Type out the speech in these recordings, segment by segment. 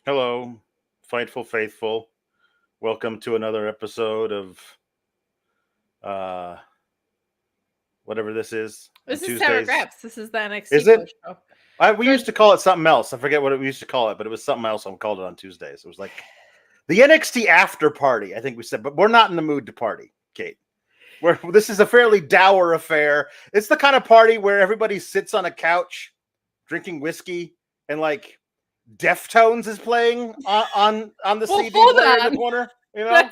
Hello, Fightful Faithful. Welcome to another episode of uh whatever this is on This is Sour Tuesdays. Graps. This is the Is NXT it? post show. We For used to call it something else. I forget what we used to call it, but it was something else. I called it on Tuesdays. It was like the NXT after party, I think we said, but we're not in the mood to party, Kate. This is a fairly dour affair. It's the kind of party where everybody sits on a couch drinking whiskey and like Deftones is playing on the CD player in the corner. You know,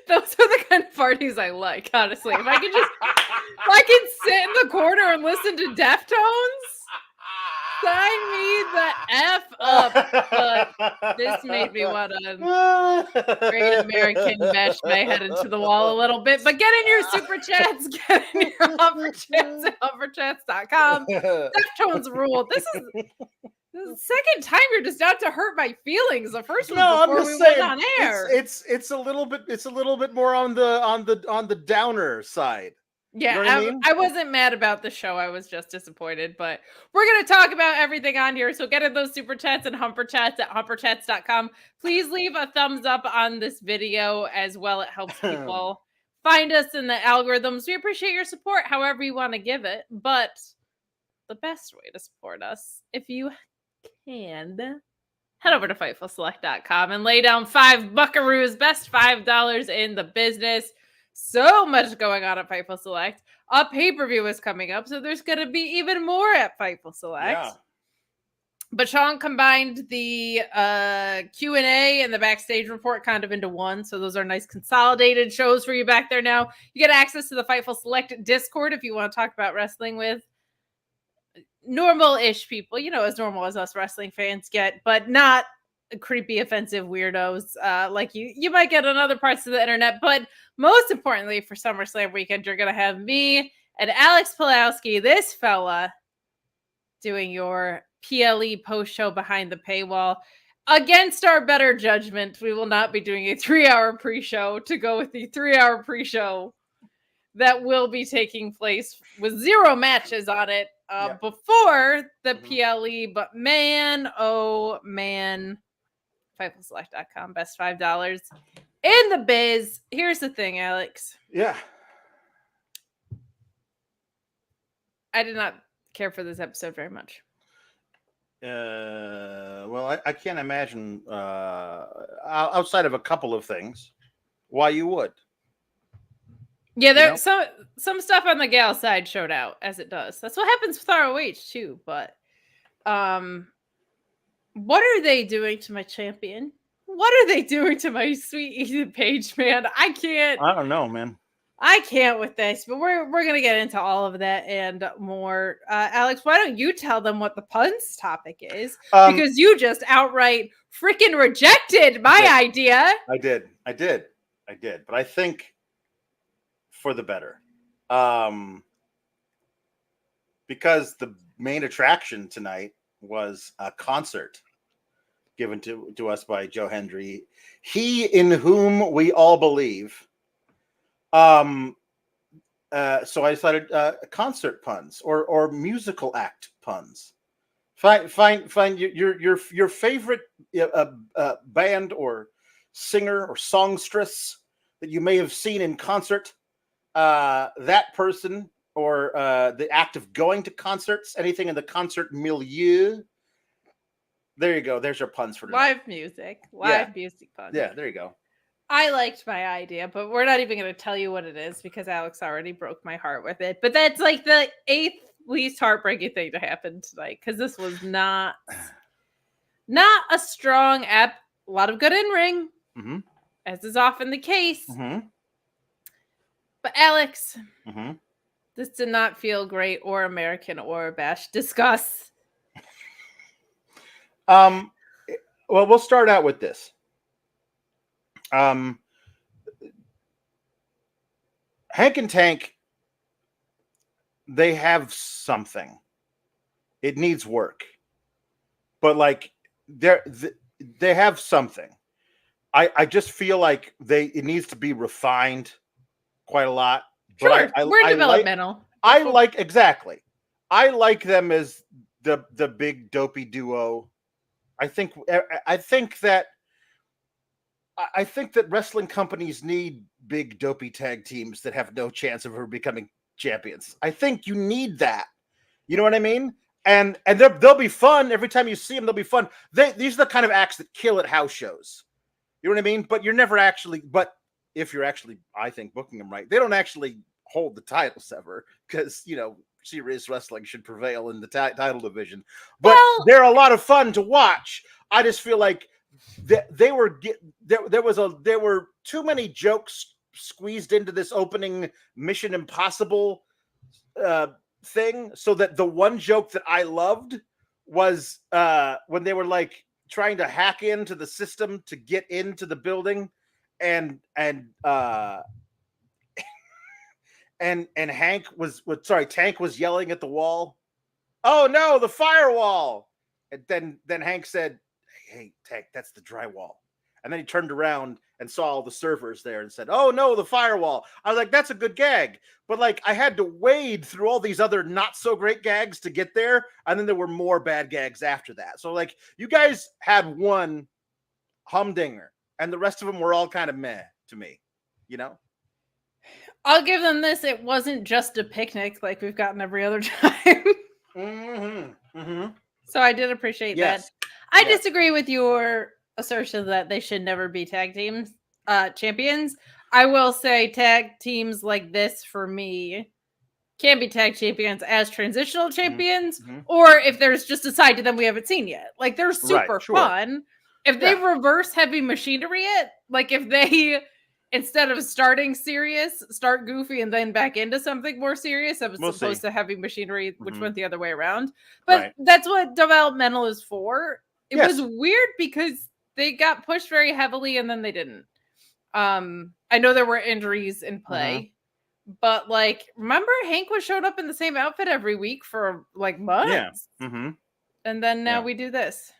those are the kind of parties I like. Honestly, if I could sit in the corner and listen to Deftones, sign me the f up. But this made me want to Great American bash my head into the wall a little bit. But get in your super chats, get in your hover chats at hoverchats.com. Deftones rule. This is the second time you're just out to hurt my feelings. The first one before we went on air. It's a little bit more on the downer side. Yeah, you know what I mean? I wasn't mad about the show. I was just disappointed. But we're going to talk about everything on here. So get in those super chats and humper chats at humperchats.com. Please leave a thumbs up on this video as well. It helps people find us in the algorithms. We appreciate your support, however you want to give it. But the best way to support us, if you can, head over to FightfulSelect.com and lay down $5 buckaroos, best $5 in the business. So much going on at Fightful Select. A pay-per-view is coming up, so there's going to be even more at Fightful Select. Yeah. But Sean combined the Q&A and the backstage report kind of into one, so those are nice consolidated shows for you back there now. You get access to the Fightful Select Discord if you want to talk about wrestling with normal-ish people, as normal as us wrestling fans get, but not creepy, offensive weirdos like you might get on other parts of the internet. But most importantly, for SummerSlam weekend, you're going to have me and Alex Pulowski, this fella, doing your PLE post-show behind the paywall. Against our better judgment, we will not be doing a 3-hour pre-show to go with the 3-hour pre-show that will be taking place with 0 matches on it before the PLE. But man, oh man, FightfulSelect.com, best $5 in the biz. Here's the thing, Alex. Yeah. I did not care for this episode very much. Well, I can't imagine, outside of a couple of things, why you would. Yeah, there's some stuff on the gal side showed out, as it does. That's what happens with ROH too. But what are they doing to my champion? What are they doing to my sweet Ethan Page, man? I don't know, man. I can't with this, but we're gonna get into all of that and more. Alex, why don't you tell them what the puns topic is? Because you just outright freaking rejected my idea. I did. But I think for the better. Because the main attraction tonight was a concert given to us by Joe Hendry, he in whom we all believe. So I decided concert puns or musical act puns. Find your favorite band or singer or songstress that you may have seen in concert. That person or the act of going to concerts, anything in the concert milieu. There you go. There's your puns for tonight. Live music puns. Yeah, there you go. I liked my idea, but we're not even going to tell you what it is because Alex already broke my heart with it. But that's like the 8th least heartbreaking thing to happen tonight because this was not a strong app. A lot of good in-ring, as is often the case. But Alex, this did not feel great or American or bash. Discuss. Well, we'll start out with this. Hank and Tank, they have something. It needs work, but like they have something. I just feel like it needs to be refined quite a lot. Sure, but we're developmental. I like them as the big dopey duo. I think that wrestling companies need big dopey tag teams that have no chance of ever becoming champions. I think you need that. You know what I mean? And they'll be fun every time you see them. They'll be fun. These are the kind of acts that kill at house shows. You know what I mean? But you're never actually. But if you're actually, I think, booking them right, they don't actually hold the titles ever, because serious wrestling should prevail in the title division. But they're a lot of fun to watch. I just feel like there were too many jokes squeezed into this opening Mission Impossible thing, so that the one joke that I loved was when they were like trying to hack into the system to get into the building, and Tank was yelling at the wall, "Oh no, the firewall!" And then Hank said, "Hey, Tank, that's the drywall." And then he turned around and saw all the servers there and said, "Oh no, the firewall." I was like, that's a good gag. But like, I had to wade through all these other not so great gags to get there. And then there were more bad gags after that. So like, you guys had one humdinger and the rest of them were all kind of meh to me, I'll give them this. It wasn't just a picnic like we've gotten every other time. So I did appreciate that. I disagree with your assertion that they should never be tag teams champions. I will say tag teams like this, for me, can be tag champions as transitional champions, or if there's just a side to them we haven't seen yet. Like, they're super fun. If they reverse Heavy Machinery it, like if they, instead of starting serious, start goofy and then back into something more serious, as opposed to Heavy Machinery, which went the other way around. But that's what developmental is for. It was weird because they got pushed very heavily and then they didn't. I know there were injuries in play, but like, remember Hank was showed up in the same outfit every week for like months. And then now we do this.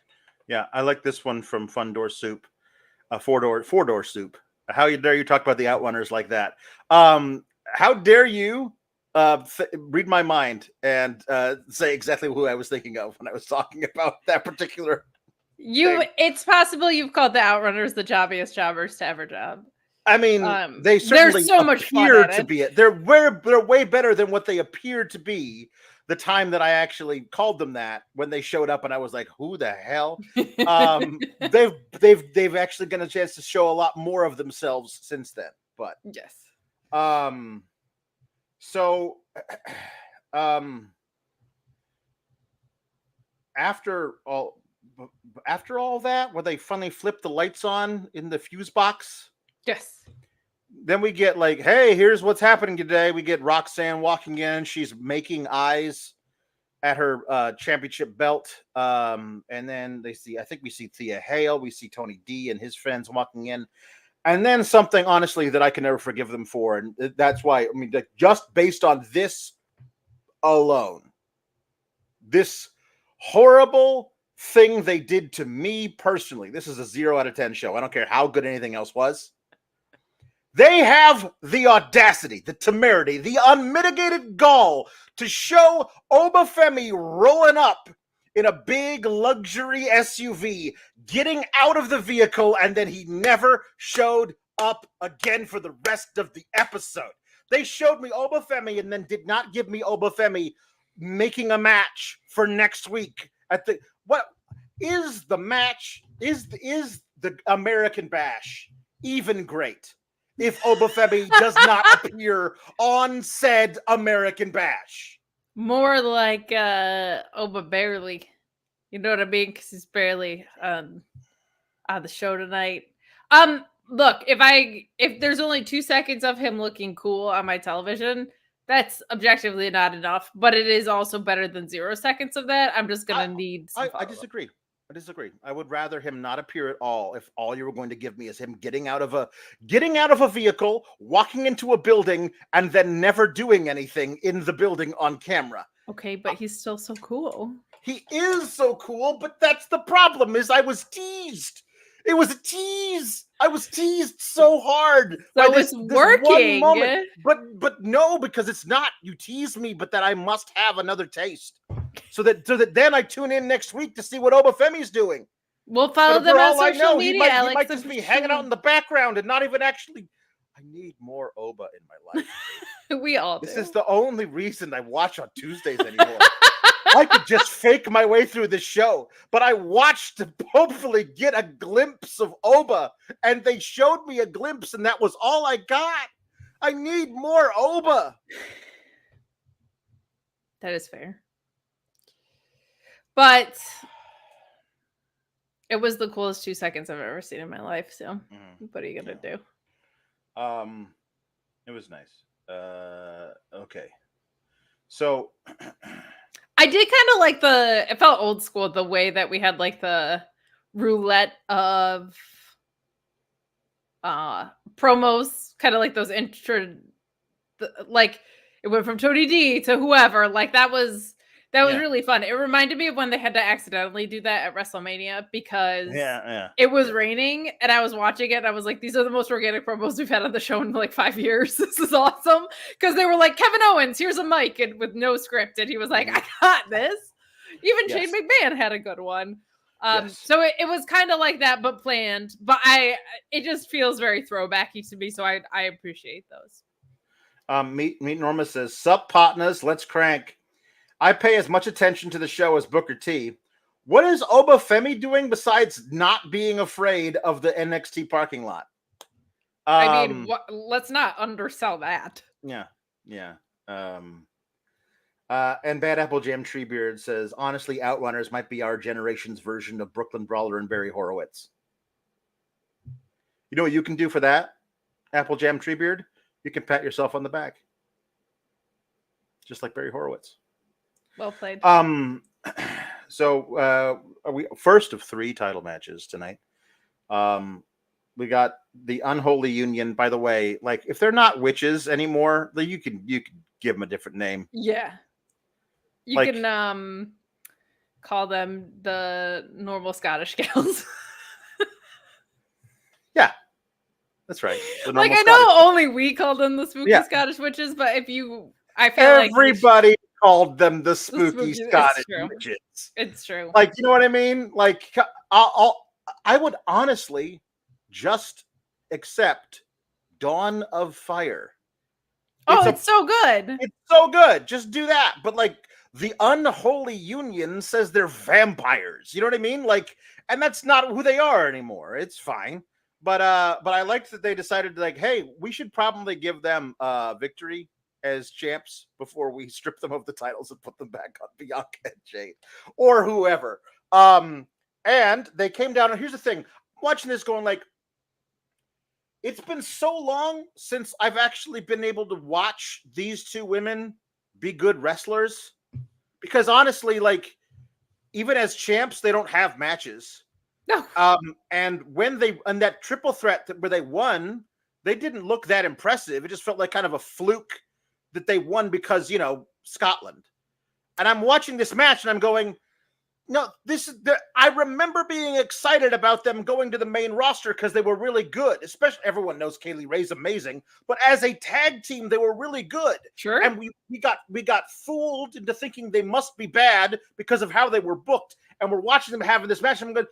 Yeah, I like this one from Fun Door Soup, four door soup. How dare you talk about the Outrunners like that? How dare you read my mind and say exactly who I was thinking of when I was talking about that particular thing. It's possible you've called the Outrunners the jobbiest jobbers to ever job. I mean, they certainly so much appear to be it. They're way better than what they appeared to be the time that I actually called them that, when they showed up and I was like, who the hell? They've actually gotten a chance to show a lot more of themselves since then. But yes. So after all that, where they finally flipped the lights on in the fuse box. Yes. Then we get like, hey, here's what's happening today. We get Roxanne walking in. She's making eyes at her championship belt. And then I think we see Thea Hale. We see Tony D and his friends walking in. And then something, honestly, that I can never forgive them for. And that's why, I mean, just based on this alone, this horrible thing they did to me personally, this is a 0 out of 10 show. I don't care how good anything else was. They have the audacity, the temerity, the unmitigated gall to show Oba Femi rolling up in a big luxury SUV, getting out of the vehicle, and then he never showed up again for the rest of the episode. They showed me Oba Femi and then did not give me Oba Femi making a match for next week. What is the match? Is the American Bash even great if Oba Femi does not appear on said American Bash? More like Oba barely. You know what I mean? Because he's barely on the show tonight. Look, if there's only 2 seconds of him looking cool on my television, that's objectively not enough. But it is also better than 0 seconds of that. I'm just gonna need some I disagree. I would rather him not appear at all if all you were going to give me is him getting out of a vehicle, walking into a building, and then never doing anything in the building on camera. Okay, but he's still so cool. He is so cool, but that's the problem, is I was teased. It was a tease. I was teased so hard. So it's working. One moment. But no, because it's not. You tease me, but that I must have another taste. So that then I tune in next week to see what Oba Femi's doing. We'll follow But them for on all I social know, media. he Alex might just be hanging out in the background and not even actually. I need more Oba in my life. We all do. This is the only reason I watch on Tuesdays anymore. I could just fake my way through this show, but I watched to hopefully get a glimpse of Oba, and they showed me a glimpse, and that was all I got. I need more Oba. That is fair. But it was the coolest 2 seconds I've ever seen in my life. So what are you going to do? It was nice. Okay. So I did kind of like it felt old school, the way that we had like the roulette of promos, kind of like those like it went from Tony D to whoever. Like that was really fun. It reminded me of when they had to accidentally do that at WrestleMania because it was raining and I was watching it and I was like, these are the most organic promos we've had on the show in like 5 years. This is awesome. Because they were like, Kevin Owens, here's a mic, and with no script, and he was like, I got this. Even Shane McMahon had a good one. So it was kind of like that, but planned. But it just feels very throwbacky to me, so I appreciate those. Meet Norma says, "Sup, partners, let's crank. I pay as much attention to the show as Booker T. What is Oba Femi doing besides not being afraid of the NXT parking lot?" I mean, let's not undersell that. Yeah. And Bad Apple Jam Treebeard says, "Honestly, Outrunners might be our generation's version of Brooklyn Brawler and Barry Horowitz." You know what you can do for that, Apple Jam Treebeard? You can pat yourself on the back. Just like Barry Horowitz. Well played. So are we first of 3 title matches tonight? We got the Unholy Union. By the way, like if they're not witches anymore, you can give them a different name. Yeah. You can call them the normal Scottish gals. Yeah. That's right. Like I know only we call them the spooky Scottish witches, but I feel everybody called them the spooky Scottish witches. It's true. Like, you know what I mean? Like I would honestly just accept Dawn of Fire. It's so good. It's so good. Just do that. But like the Unholy Union says they're vampires. You know what I mean? Like, and that's not who they are anymore. It's fine. But I liked that they decided like, hey, we should probably give them victory as champs before we strip them of the titles and put them back on Bianca and Jade or whoever. And they came down, and here's the thing. I'm watching this going like, it's been so long since I've actually been able to watch these 2 women be good wrestlers. Because honestly, like, even as champs, they don't have matches. No. And when they on that triple threat where they won, they didn't look that impressive. It just felt like kind of a fluke that they won because, you know, Scotland. And I'm watching this match and I'm going, no, I remember being excited about them going to the main roster because they were really good. Especially everyone knows Kaylee Ray's amazing, but as a tag team, they were really good. Sure. And we got fooled into thinking they must be bad because of how they were booked. And we're watching them having this match. And I'm going,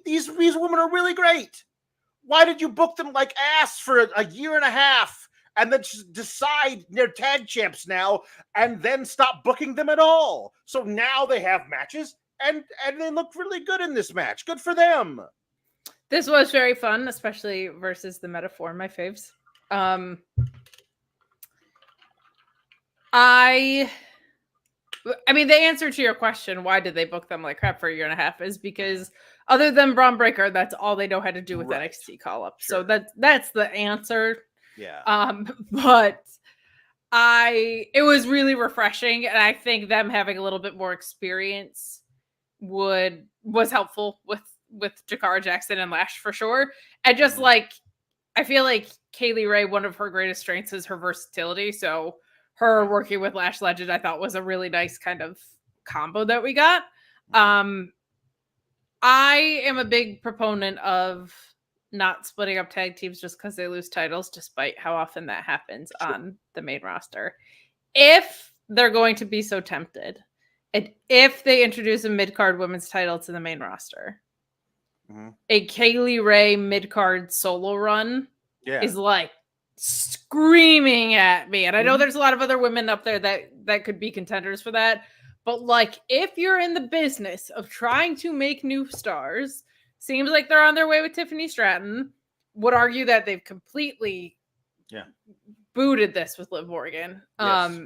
these women are really great. Why did you book them like ass for a year and a half and then just decide they're tag champs now and then stop booking them at all? So now they have matches. And they looked really good in this match. Good for them. This was very fun, especially versus the Metaphor, my faves. I mean, the answer to your question, why did they book them like crap for a year and a half, is because other than Braun Breaker, that's all they know how to do with NXT call-up. Sure. So that's the answer. Yeah. But it was really refreshing, and I think them having a little bit more experience was helpful with Jakara Jackson and Lash for sure. And just like, I feel like Kaylee Ray, one of her greatest strengths is her versatility. So her working with Lash Legend, I thought was a really nice kind of combo that we got. I am a big proponent of not splitting up tag teams just because they lose titles, despite how often that happens on the main roster. If they're going to be so tempted, and if they introduce a mid-card women's title to the main roster, a Kaylee Ray mid-card solo run is like screaming at me. And I know there's a lot of other women up there that could be contenders for that. But like, if you're in the business of trying to make new stars, seems like they're on their way with Tiffany Stratton. Would argue that they've completely booted this with Liv Morgan. Yes.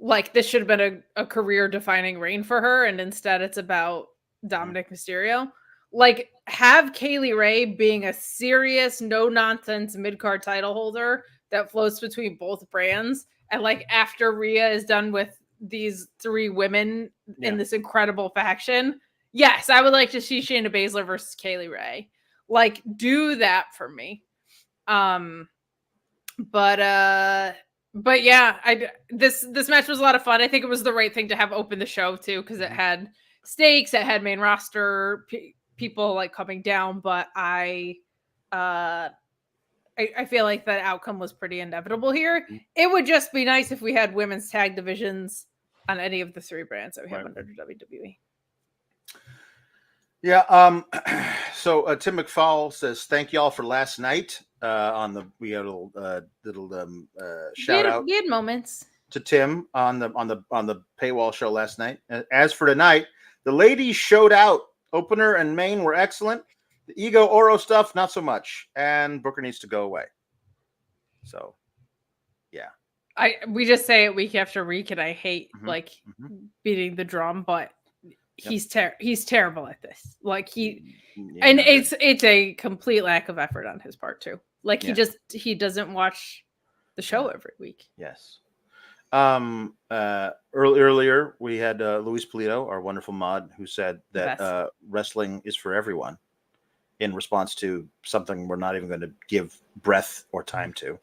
Like, this should have been a career-defining reign for her, and instead it's about Dominic Mysterio. Like, have Kaylee Ray being a serious, no-nonsense mid-card title holder that floats between both brands, and like, after Rhea is done with these 3 women in this incredible faction, yes, I would like to see Shayna Baszler versus Kaylee Ray. Like, do that for me. But yeah, this match was a lot of fun. I think it was the right thing to have open the show too, because it had stakes, it had main roster people like coming down. But I feel like that outcome was pretty inevitable here. It would just be nice if we had women's tag divisions on any of the 3 brands that we have under WWE. Yeah. So Tim McFall says, "Thank y'all for last night." We had a little shout out. We had moments to Tim on the paywall show last night. As for tonight, the ladies showed out. Opener and main were excellent. The ego Oro stuff, not so much. And Booker needs to go away. So, yeah. We just say it week after week, and I hate beating the drum, but he's terrible at this. Like and it's a complete lack of effort on his part too. Like he doesn't watch the show every week. Yes. Earlier we had Luis Polito, our wonderful mod, who said that wrestling is for everyone, in response to something we're not even going to give breath or time to.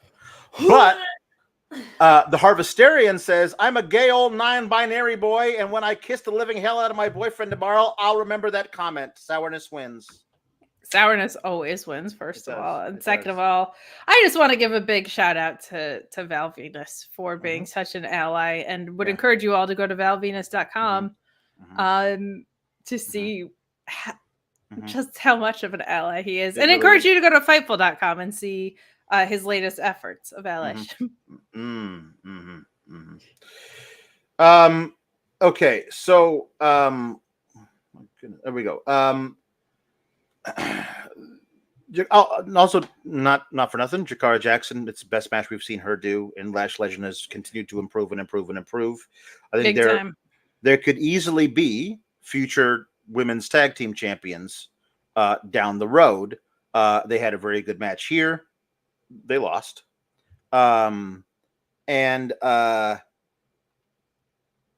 But the Harvesterian says, "I'm a gay old non-binary boy, and when I kiss the living hell out of my boyfriend tomorrow, I'll remember that comment. Sourness wins." Sourness always wins, first of all. And second of all, I just want to give a big shout out to Val Venus for being such an ally, and would encourage you all to go to valvenus.com to see just how much of an ally he is. And encourage you to go to Fightful.com and see his latest efforts of allyship. Okay, so there we go. Also, not for nothing, Jakara Jackson, it's the best match we've seen her do, and Lash Legend has continued to improve and improve and improve. I think there could easily be future women's tag team champions down the road. They had a very good match here. They lost. And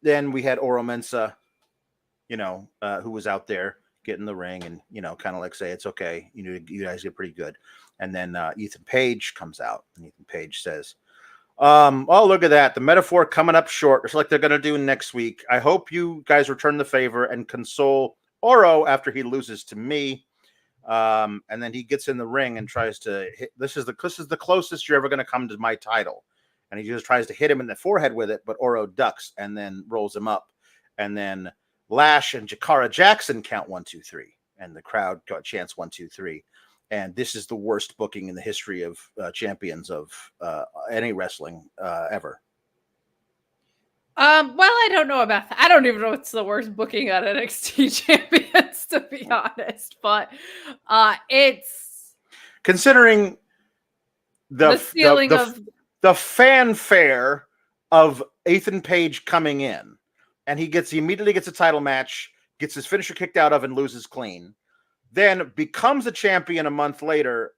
then we had Oro Mensah, who was out there, get in the ring and, kind of like say, it's okay. You guys get pretty good. And then Ethan Page comes out, and Ethan Page says, oh, look at that. The metaphor coming up short. It's like they're going to do next week. I hope you guys return the favor and console Oro after he loses to me. And then he gets in the ring and tries to hit. This is the closest you're ever going to come to my title. And he just tries to hit him in the forehead with it, but Oro ducks and then rolls him up. And then Lash and Jakara Jackson count 1, 2, 3, and the crowd chants 1, 2, 3. And this is the worst booking in the history of champions of any wrestling ever. Well, I don't know about that. I don't even know what's the worst booking on NXT champions, to be honest. But it's considering the ceiling of the fanfare of Ethan Page coming in. And he immediately gets a title match, gets his finisher kicked out of, and loses clean. Then becomes a champion a month later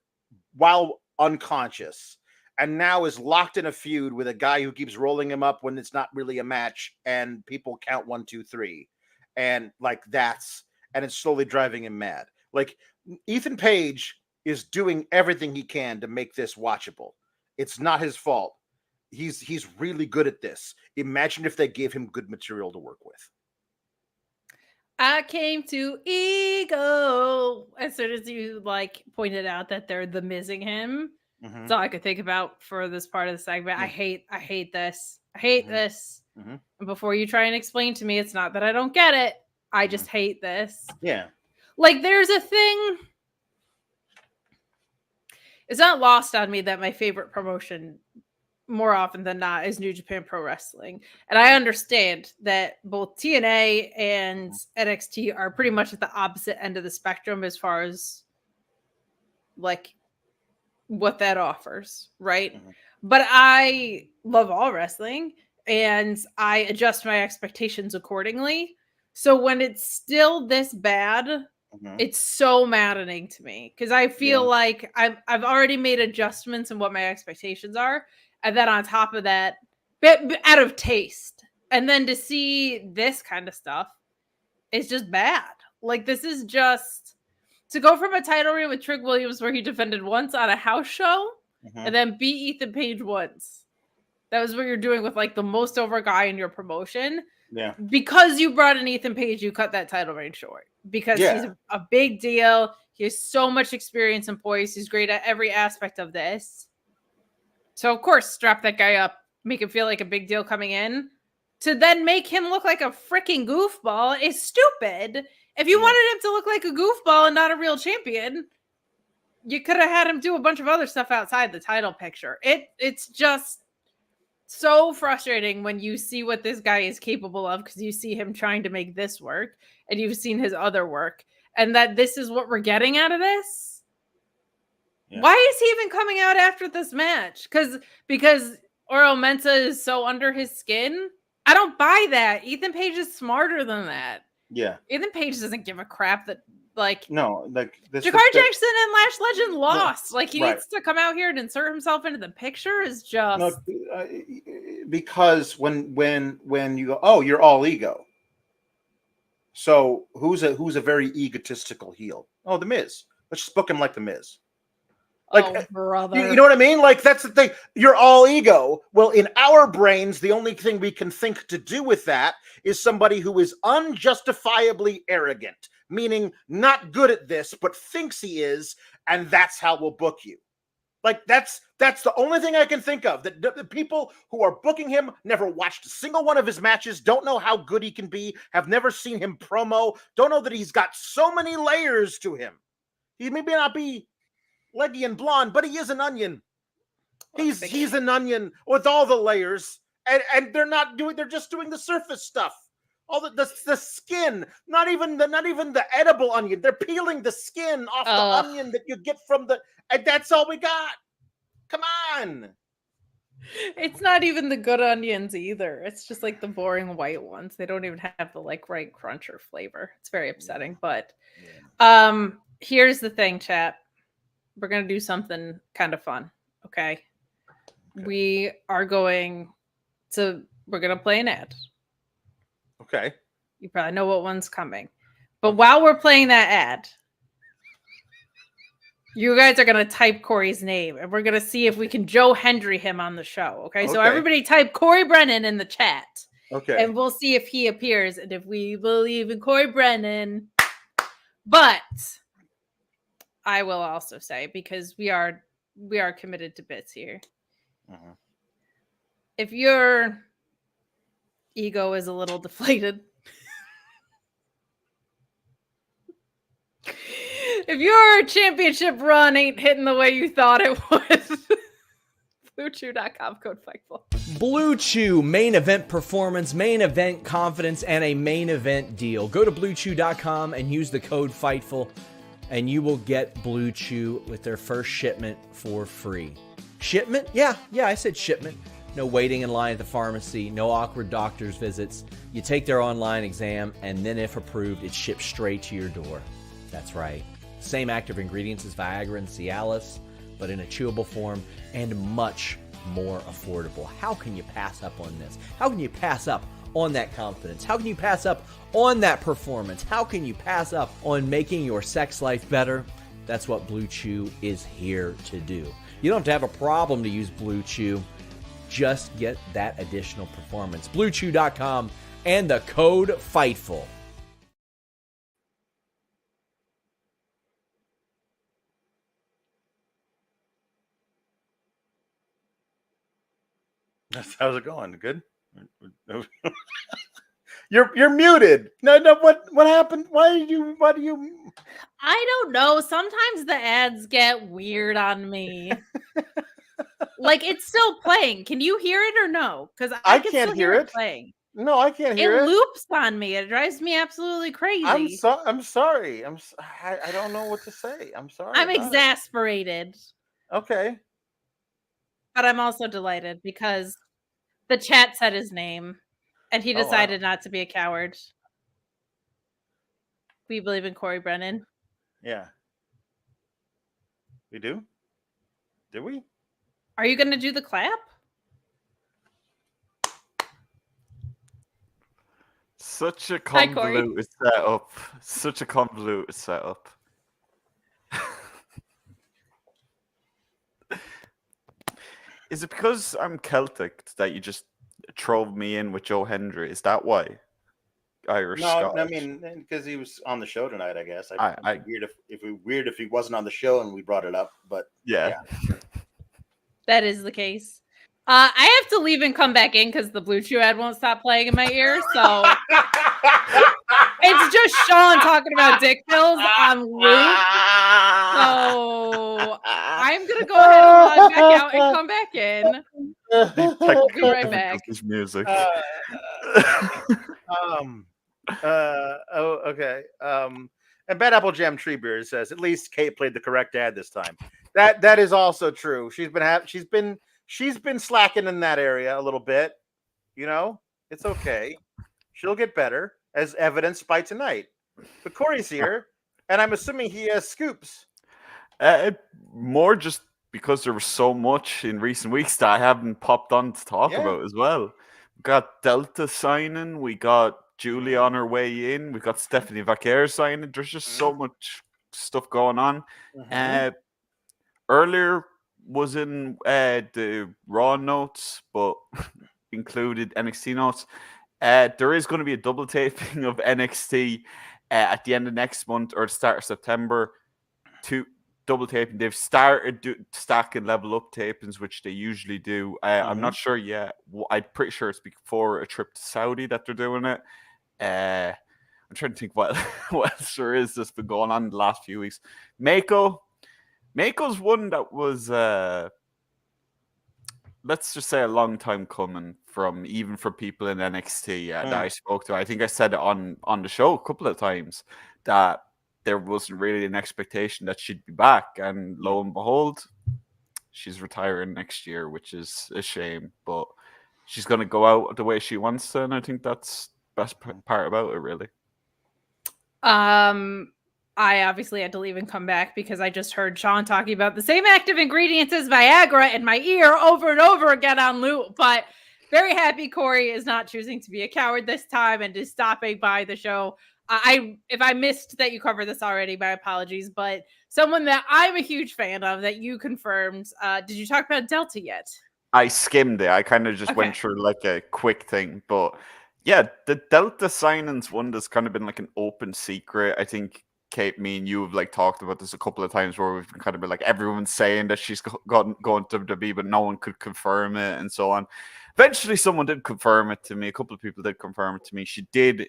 while unconscious. And now is locked in a feud with a guy who keeps rolling him up when it's not really a match. And people count 1, 2, 3. And and it's slowly driving him mad. Like, Ethan Page is doing everything he can to make this watchable. It's not his fault. He's really good at this. Imagine if they gave him good material to work with. I came to ego as soon as you pointed out that they're the missing him. That's all I could think about for this part of the segment. I hate this. I hate this. And before you try and explain to me, it's not that I don't get it. I just hate this. Yeah. Like, there's a thing. It's not lost on me that my favorite promotion, more often than not, is New Japan Pro Wrestling. And I understand that both TNA and NXT are pretty much at the opposite end of the spectrum as far as like what that offers, right? Mhm. But I love all wrestling and I adjust my expectations accordingly. So when it's still this bad, Mhm. it's so maddening to me because I feel Yeah. like I've already made adjustments in what my expectations are, and then on top of that, out of taste, and then to see this kind of stuff is just bad. Like, this is just to go from a title reign with Trick Williams where he defended once on a house show Mhm. and then beat Ethan Page once. That was what you're doing with like the most over guy in your promotion. Yeah. Because you brought in Ethan Page, you cut that title reign short because he's Yeah. a big deal. He has so much experience and poise. He's great at every aspect of this. So, of course, strap that guy up, make him feel like a big deal coming in. To then make him look like a freaking goofball is stupid. If you Yeah. wanted him to look like a goofball and not a real champion, you could have had him do a bunch of other stuff outside the title picture. It's just so frustrating when you see what this guy is capable of because you see him trying to make this work and you've seen his other work and that this is what we're getting out of this. Yeah. Why is he even coming out after this match? Because Oro Mensah is so under his skin? I don't buy that. Ethan Page is smarter than that. Yeah. Ethan Page doesn't give a crap that like No, like this. Jakar Jackson and Lash Legend lost. Like he Right. needs to come out here and insert himself into the picture is just No, because when you go, oh, you're all ego. So who's a very egotistical heel? Oh, the Miz. Let's just book him like the Miz. Like, oh brother. you know what I mean? Like, that's the thing. You're all ego. Well, in our brains, the only thing we can think to do with that is somebody who is unjustifiably arrogant, meaning not good at this, but thinks he is, and that's how we'll book you. Like, that's the only thing I can think of. That the people who are booking him never watched a single one of his matches, don't know how good he can be, have never seen him promo, don't know that he's got so many layers to him. He may not be leggy and blonde, but he is an onion. He's an onion with all the layers, and they're just doing the surface stuff. All the skin, not even the edible onion. They're peeling the skin off the onion that you get from the, and that's all we got. Come on. It's not even the good onions either. It's just like the boring white ones. They don't even have the like right crunch or flavor. It's very upsetting. But here's the thing, chat. We're gonna do something kind of fun. Okay. We're gonna play an ad. Okay. You probably know what one's coming. But while we're playing that ad, you guys are going to type Corey's name and we're going to see if we can Joe Hendry him on the show. Okay. So everybody type Corey Brennan in the chat. Okay. And we'll see if he appears and if we believe in Corey Brennan. But I will also say, because we are committed to bits here. Uh-huh. If your ego is a little deflated, if your championship run ain't hitting the way you thought it would, BlueChew.com, code FIGHTFUL. Blue Chew, main event performance, main event confidence, and a main event deal. Go to BlueChew.com and use the code FIGHTFUL, and you will get Blue Chew with their first shipment for free. Shipment? Yeah, I said shipment. No waiting in line at the pharmacy, no awkward doctor's visits. You take their online exam, and then if approved, it's shipped straight to your door. That's right. Same active ingredients as Viagra and Cialis, but in a chewable form and much more affordable. How can you pass up on this? How can you pass up on that confidence? How can you pass up on that performance? How can you pass up on making your sex life better? That's what Blue Chew is here to do. You don't have to have a problem to use Blue Chew. Just get that additional performance. BlueChew.com and the code FIGHTFUL. How's it going? Good? You're muted. No, what happened? Why do you I don't know. Sometimes the ads get weird on me. Like it's still playing. Can you hear it or no? Because I can can't still hear hear it it. playing. No, I can't It hear it. loops on me. It drives me absolutely crazy. I'm sorry. I don't know what to say. I'm sorry I'm about it. exasperated, Okay. but I'm also delighted because the chat said his name and he Oh, wow. decided not to be a coward. We believe in Corey Brennan. Yeah. We do? Do we? Are you going to do the clap? Such a Hi, Corey. convoluted setup. Such a convoluted setup. Is it because I'm Celtic that you just drove me in with Joe Hendry? Is that why? Irish, No, Scottish. I mean because he was on the show tonight. I guess. I Weird if he wasn't on the show and we brought it up. But yeah. That is the case. I have to leave and come back in because the Blue Chew ad won't stop playing in my ear. So it's just Sean talking about dick pills on loop. So I'm gonna go ahead and log back out and come back in. We'll be right back. This music. Okay. And Bad Apple Jam Tree Beer says at least Kate played the correct ad this time. That is also true. She's been slacking in that area a little bit. You know, it's okay. She'll get better, as evidenced by tonight. But Corey's here, and I'm assuming he has scoops. More just because there was so much in recent weeks that I haven't popped on to talk about as well. We got Delta signing, we got Julia on her way in, we got Stephanie Vaquer signing. There's just so much stuff going on. Earlier was in the Raw notes, but included NXT notes. There is going to be a double taping of NXT at the end of next month or the start of September. Double taping. They've started stacking level up tapings, which they usually do. I'm not sure yet. I'm pretty sure it's before a trip to Saudi that they're doing it. I'm trying to think what else there is that's been going on in the last few weeks. Mako's one that was let's just say a long time coming from people in NXT that I spoke to. I think I said it on the show a couple of times that there wasn't really an expectation that she'd be back, and lo and behold, she's retiring next year, which is a shame, but she's going to go out the way she wants to, and I think that's the best part about it, really. I obviously had to leave and come back because I just heard Sean talking about the same active ingredients as Viagra in my ear over and over again on loop. But very happy Corey is not choosing to be a coward this time and is stopping by the show. If I missed that you covered this already, my apologies. But someone that I'm a huge fan of that you confirmed. Did you talk about Delta yet? I skimmed it. I kind of just went through like a quick thing, but yeah, the Delta signings one that's kind of been like an open secret. I think Kate, me and you have like talked about this a couple of times where we've kind of been like everyone's saying that she's going to WWE, but no one could confirm it and so on. Eventually, someone did confirm it to me. A couple of people did confirm it to me. She did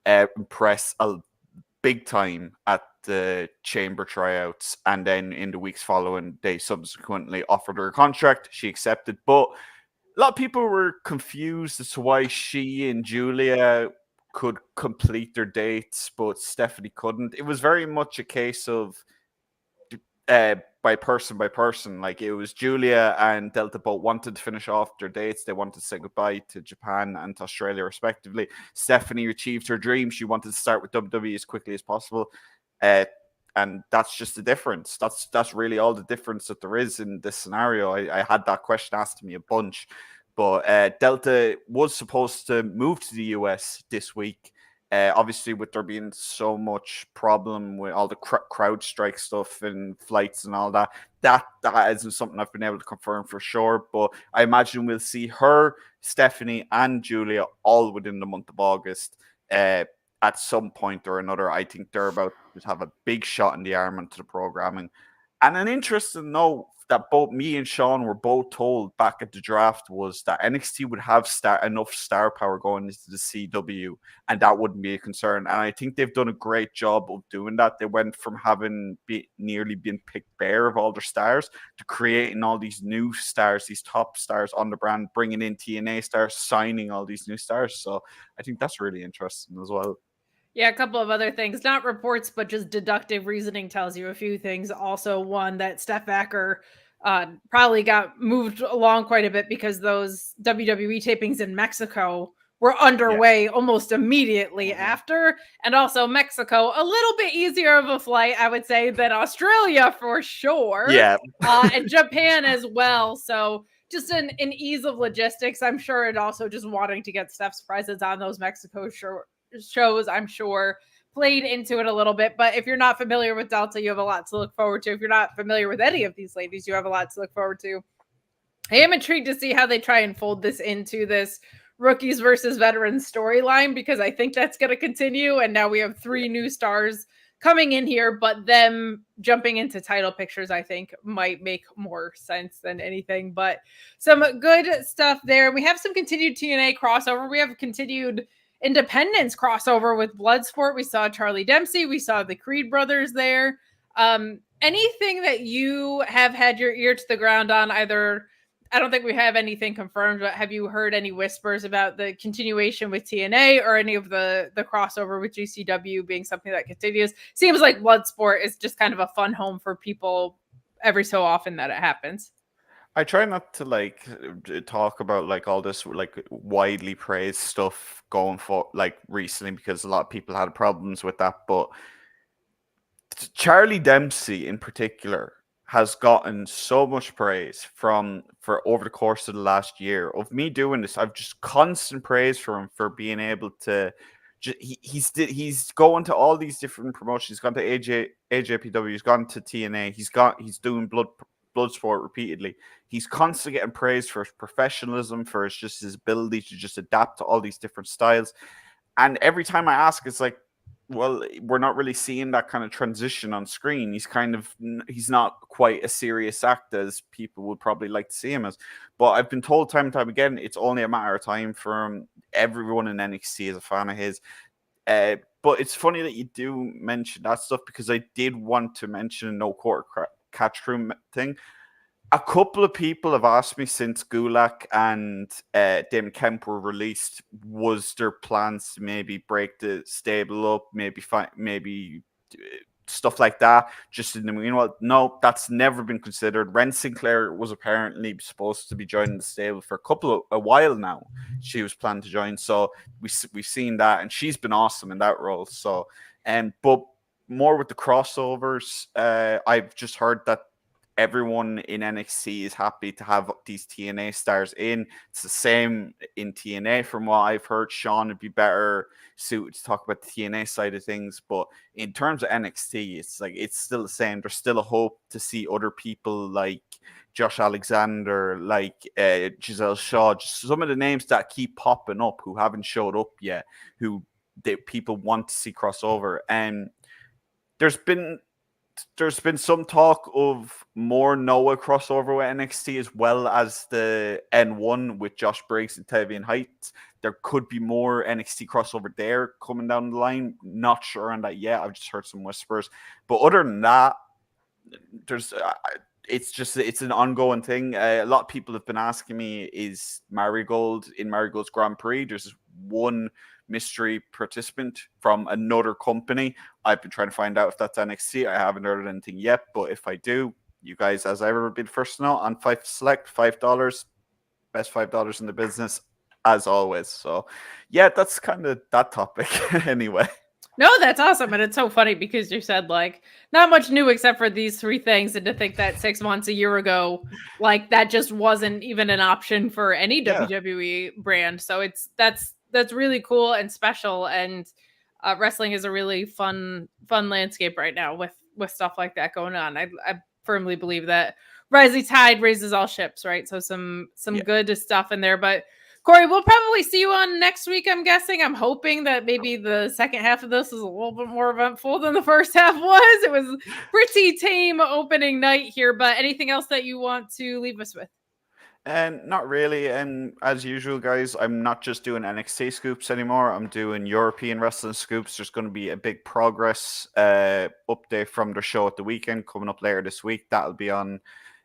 impress a big time at the chamber tryouts, and then in the weeks following, they subsequently offered her a contract. She accepted, but a lot of people were confused as to why she and Julia could complete their dates, but Stephanie couldn't. It was very much a case of by person. Like it was Julia and Delta both wanted to finish off their dates. They wanted to say goodbye to Japan and to Australia, respectively. Stephanie achieved her dream. She wanted to start with WWE as quickly as possible. And that's just the difference. That's really all the difference that there is in this scenario. I had that question asked to me a bunch. But Delta was supposed to move to the US this week. Obviously, with there being so much problem with all the crowd strike stuff and flights and all that isn't something I've been able to confirm for sure. But I imagine we'll see her, Stephanie, and Julia all within the month of August at some point or another. I think they're about to have a big shot in the arm into the programming. And an interesting note that both me and Sean were both told back at the draft was that NXT would have enough star power going into the CW, and that wouldn't be a concern. And I think they've done a great job of doing that. They went from having nearly been picked bare of all their stars to creating all these new stars, these top stars on the brand, bringing in TNA stars, signing all these new stars. So I think that's really interesting as well. Yeah, a couple of other things, not reports, but just deductive reasoning tells you a few things. Also, one that Steph Acker probably got moved along quite a bit because those WWE tapings in Mexico were underway almost immediately after. And also Mexico, a little bit easier of a flight, I would say, than Australia for sure. Yeah. And Japan as well. So just an ease of logistics. I'm sure it also just wanting to get Steph's presence on those Mexico shows, I'm sure, played into it a little bit. But if you're not familiar with Delta, you have a lot to look forward to. If you're not familiar with any of these ladies, you have a lot to look forward to. I am intrigued to see how they try and fold this into this rookies versus veterans storyline, because I think that's going to continue. And now we have 3 new stars coming in here, but them jumping into title pictures, I think, might make more sense than anything. But some good stuff there. We have some continued TNA crossover. We have continued independence crossover with Bloodsport. We saw Charlie Dempsey. We saw the Creed brothers there. Anything that you have had your ear to the ground on, either, I don't think we have anything confirmed, but have you heard any whispers about the continuation with TNA or any of the crossover with GCW being something that continues? Seems like Bloodsport is just kind of a fun home for people every so often that it happens. I try not to talk about all this widely praised stuff going for recently, because a lot of people had problems with that. But Charlie Dempsey in particular has gotten so much praise for over the course of the last year of me doing this. I've just constant praise for him for being able to. He's going to all these different promotions. He's gone to AJPW. He's gone to TNA. He's doing Bloodsport repeatedly. He's constantly getting praised for his professionalism, for his ability to just adapt to all these different styles. And every time I ask, it's like, well, we're not really seeing that kind of transition on screen. He's not quite a serious actor as people would probably like to see him as. But I've been told time and time again, it's only a matter of time for him. Everyone in NXT is a fan of his. But it's funny that you do mention that stuff, because I did want to mention a no quarter catch room thing. A couple of people have asked me since Gulak and Damon Kemp were released, was there plans to maybe break the stable up, maybe stuff like that, just in the meanwhile? No, that's never been considered. Ren Sinclair was apparently supposed to be joining the stable for a while now. She was planned to join, so we've seen that, and she's been awesome in that role. So, but more with the crossovers, I've just heard that everyone in NXT is happy to have these TNA stars in. It's the same in TNA from what I've heard. Sean would be better suited to talk about the TNA side of things. But in terms of NXT, it's still the same. There's still a hope to see other people like Josh Alexander, like Giselle Shaw, just some of the names that keep popping up who haven't showed up yet, who people want to see crossover. And there's been some talk of more Noah crossover with NXT, as well as the N1 with Josh Briggs and Tavion Heights. There could be more NXT crossover there coming down the line. Not sure on that yet. I've just heard some whispers. But other than that, it's an ongoing thing. A lot of people have been asking me, is Marigold in Marigold's Grand Prix? There's one mystery participant from another company. I've been trying to find out if that's NXT. I haven't heard anything yet, but if I do, you guys, as ever, be the first to know on Five Select, $5, best $5 in the business, as always. So, yeah, that's kind of that topic anyway. No, that's awesome. And it's so funny because you said not much new except for these 3 things. And to think that 6 months, a year ago, that just wasn't even an option for any WWE brand. So that's really cool and special. And wrestling is a really fun landscape right now with stuff like that going on. I firmly believe that rising tide raises all ships, right? So some good stuff in there. But Corey, we'll probably see you on next week, I'm guessing. I'm hoping that maybe the second half of this is a little bit more eventful than the first half was. It was pretty tame opening night here, but anything else that you want to leave us with? And not really. And as usual, guys, I'm not just doing NXT scoops anymore. I'm doing European wrestling scoops. There's going to be a big progress update from the show at the weekend coming up later this week. That'll be on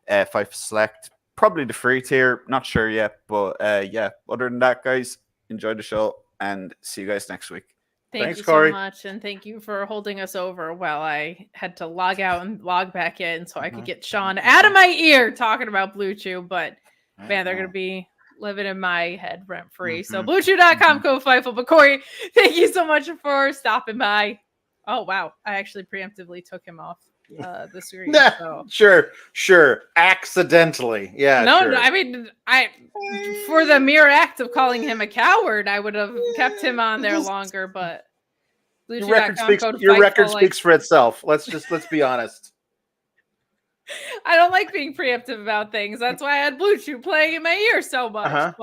Five Select. Probably the free tier, not sure yet, but yeah. Other than that, guys, enjoy the show and see you guys next week. Thanks, you Corey. so much, and thank you for holding us over while I had to log out and log back in so I could get Sean out of my ear talking about Blue Chew. But man, they're gonna be living in my head rent free. So BlueChew.com, code Fightful. But Corey, thank you so much for stopping by. Oh wow, I actually preemptively took him off the screen. So. Sure. Accidentally. Yeah. No, sure. I mean, for the mere act of calling him a coward, I would have kept him on there longer. But your record speaks for itself. Let's be honest. I don't like being preemptive about things. That's why I had Blue Chew playing in my ear so much.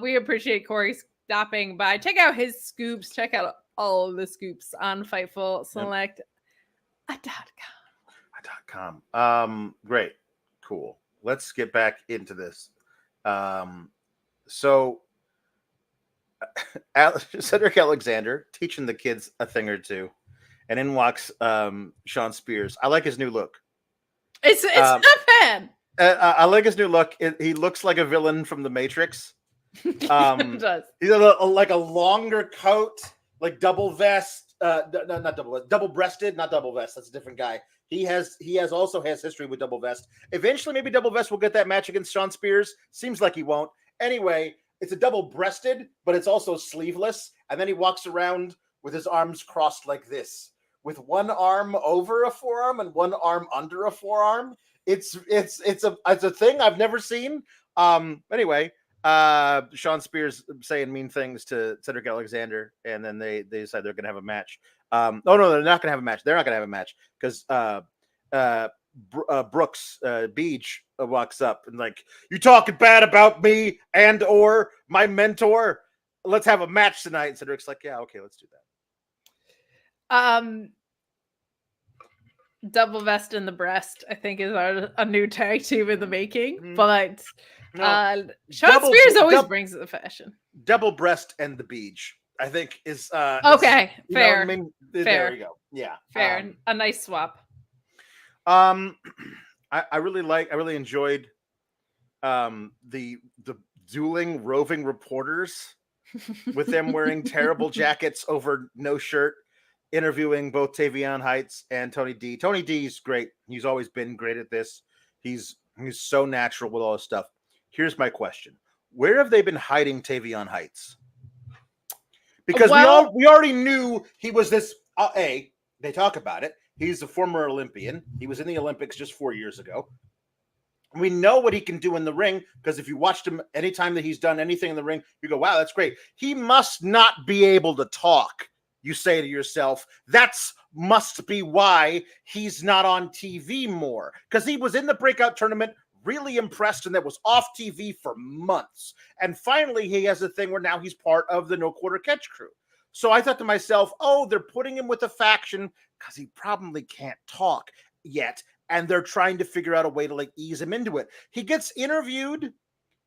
We appreciate Corey stopping by. Check out his scoops. Check out all of the scoops on Fightful Select. .com. Great. Cool. Let's get back into this. So Cedric Alexander teaching the kids a thing or two, and in walks Sean Spears. I like his new look. It's not bad. I like his new look. He looks like a villain from The Matrix. It does. He's like a longer coat, like double vest. Not double vest, double-breasted, not double vest. That's a different guy. He also has history with double vest. Eventually, maybe double vest will get that match against Sean Spears. Seems like he won't. Anyway, it's a double-breasted, but it's also sleeveless. And then he walks around with his arms crossed like this, with one arm over a forearm and one arm under a forearm. It's a thing I've never seen. Anyway, Sean Spears saying mean things to Cedric Alexander, and then they decide they're gonna have a match. No, they're not gonna have a match. They're not gonna have a match because Brooks Beach walks up and like, you talking bad about me and or my mentor? Let's have a match tonight. And Cedric's like, yeah, okay, let's do that. Double vest in the breast, I think, is a new tag team in the making. But Sean Spears always brings the fashion. Double breast and the beach, I think, is okay. Fair. Fair. There you go. Yeah. Fair. A nice swap. I really enjoyed the dueling roving reporters with them wearing terrible jackets over no shirt, interviewing both Tavion Heights and Tony D. Tony D's great. He's always been great at this. He's so natural with all this stuff. Here's my question. Where have they been hiding Tavion Heights? Because we already knew he was this, they talk about it. He's a former Olympian. He was in the Olympics just 4 years ago. We know what he can do in the ring because if you watched him anytime that he's done anything in the ring, you go, wow, that's great. He must not be able to talk. You say to yourself, that's must be why he's not on TV more. Because he was in the breakout tournament, really impressed, and that was off TV for months. And finally, he has a thing where now he's part of the No Quarter Catch crew. So I thought to myself, oh, they're putting him with a faction because he probably can't talk yet. And they're trying to figure out a way to like ease him into it. He gets interviewed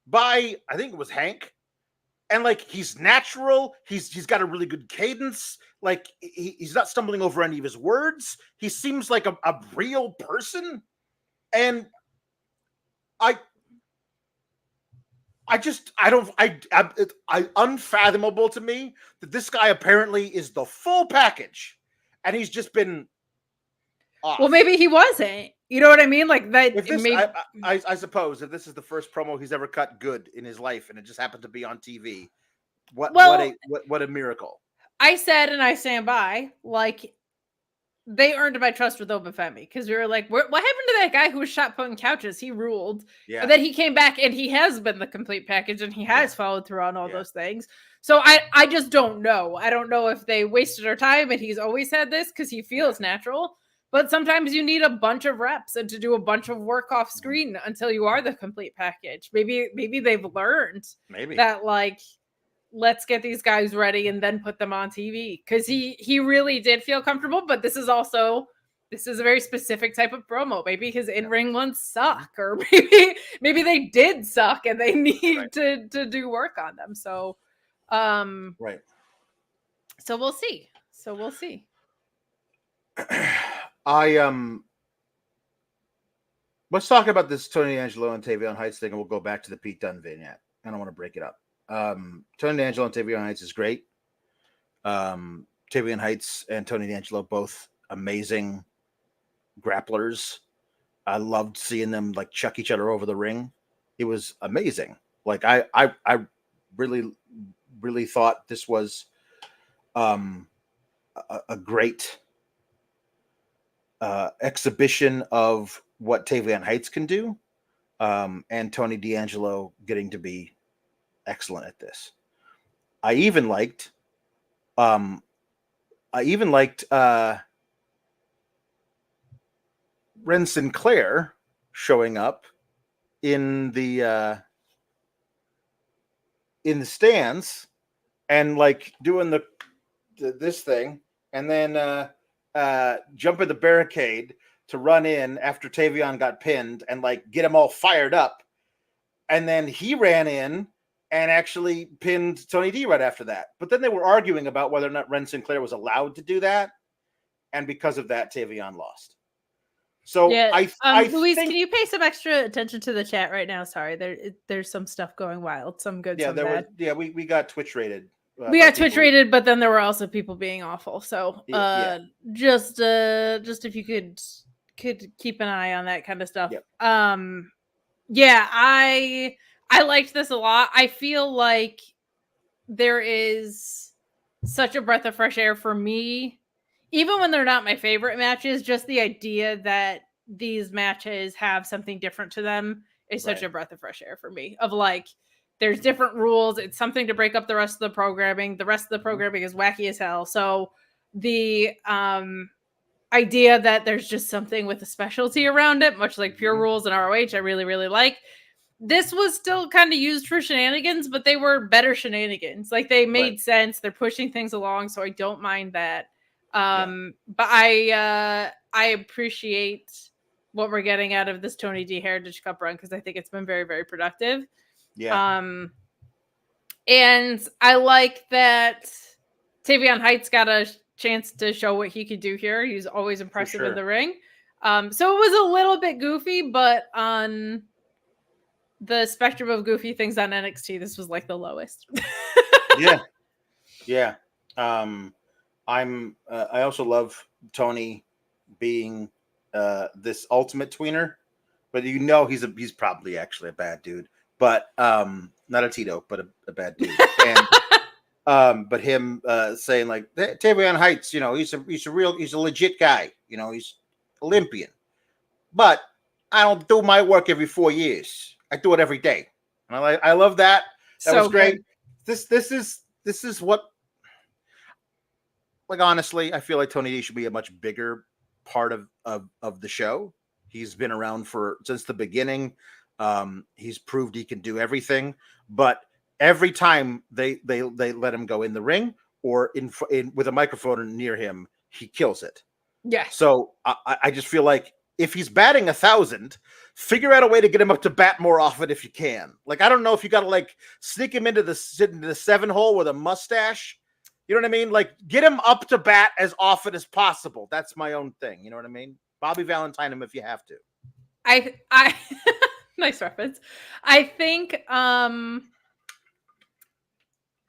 by, I think it was Hank. And like, he's natural. He's got a really good cadence. Like he's not stumbling over any of his words. He seems like a real person. And unfathomable to me that this guy apparently is the full package, and he's just been off. Well, maybe he wasn't. You know what I mean? Like that. I suppose if this is the first promo he's ever cut good in his life, and it just happened to be on TV, what a miracle! I said, and I stand by, like, they earned my trust with Oba Femi because we were like, what happened to that guy who was shot putting couches? He ruled. Yeah. And then he came back and he has been the complete package and he has followed through on all those things. So I just don't know. I don't know if they wasted our time and he's always had this because he feels natural. But sometimes you need a bunch of reps and to do a bunch of work off screen until you are the complete package. Maybe they've learned that, like, let's get these guys ready and then put them on TV, because he really did feel comfortable. But this is a very specific type of promo. Maybe his in-ring ones suck, or maybe they did suck and they need to do work on them. So Right. So we'll see. Let's talk about this Tony D'Angelo and Tavion Heights thing, and we'll go back to the Pete Dunne vignette. I don't want to break it up. Tony D'Angelo and Tavion Heights is great. Tavion Heights and Tony D'Angelo, both amazing grapplers. I loved seeing them like chuck each other over the ring. It was amazing. Like I really thought this was a great exhibition of what Tavion Heights can do, and Tony D'Angelo getting to be excellent at this. I even liked Ren Sinclair showing up in the stands and like doing this thing, and then jumping the barricade to run in after Tavion got pinned and like get him all fired up. And then he ran in and actually pinned Tony D right after that. But then they were arguing about whether or not Ren Sinclair was allowed to do that. And because of that, Tavion lost. So yeah, I Luis, think, can you pay some extra attention to the chat right now? Sorry, there's some stuff going wild, some good, some bad. We got Twitch rated. We got Twitch rated, but then there were also people being awful. So just if you could keep an eye on that kind of stuff. Yep. Yeah, I liked this a lot. I feel like there is such a breath of fresh air for me, even when they're not my favorite matches. Just the idea that these matches have something different to them is such a breath of fresh air for me. Of like, there's different rules. It's something to break up the rest of the programming. The rest of the programming is wacky as hell. So the idea that there's just something with a specialty around it, much like Pure Rules and ROH, I really, really like. This was still kind of used for shenanigans, but they were better shenanigans. Like, they made sense. They're pushing things along, so I don't mind that. But I appreciate what we're getting out of this Tony D Heritage Cup run, because I think it's been very, very productive. Yeah. And I like that Tavion Heights got a chance to show what he could do here. He's always impressive in the ring. So it was a little bit goofy, but on the spectrum of goofy things on NXT, this was like the lowest. Yeah. I also love Tony being this ultimate tweener, but he's probably actually a bad dude, but not a Tito, but a bad dude. And but him saying like Tavion Heights, he's a legit guy, he's Olympian, but I don't do my work every 4 years. I do it every day, and I love that. That was great. Good. This is what, like, honestly, I feel like Tony D should be a much bigger part of the show. He's been around since the beginning. He's proved he can do everything, but every time they let him go in the ring or in with a microphone near him, he kills it. Yeah. So I just feel like if he's batting 1,000, figure out a way to get him up to bat more often if you can. Like, I don't know if you got to like sneak him into the 7-hole with a mustache. You know what I mean? Like, get him up to bat as often as possible. That's my own thing. You know what I mean? Bobby Valentine him if you have to. I nice reference. I think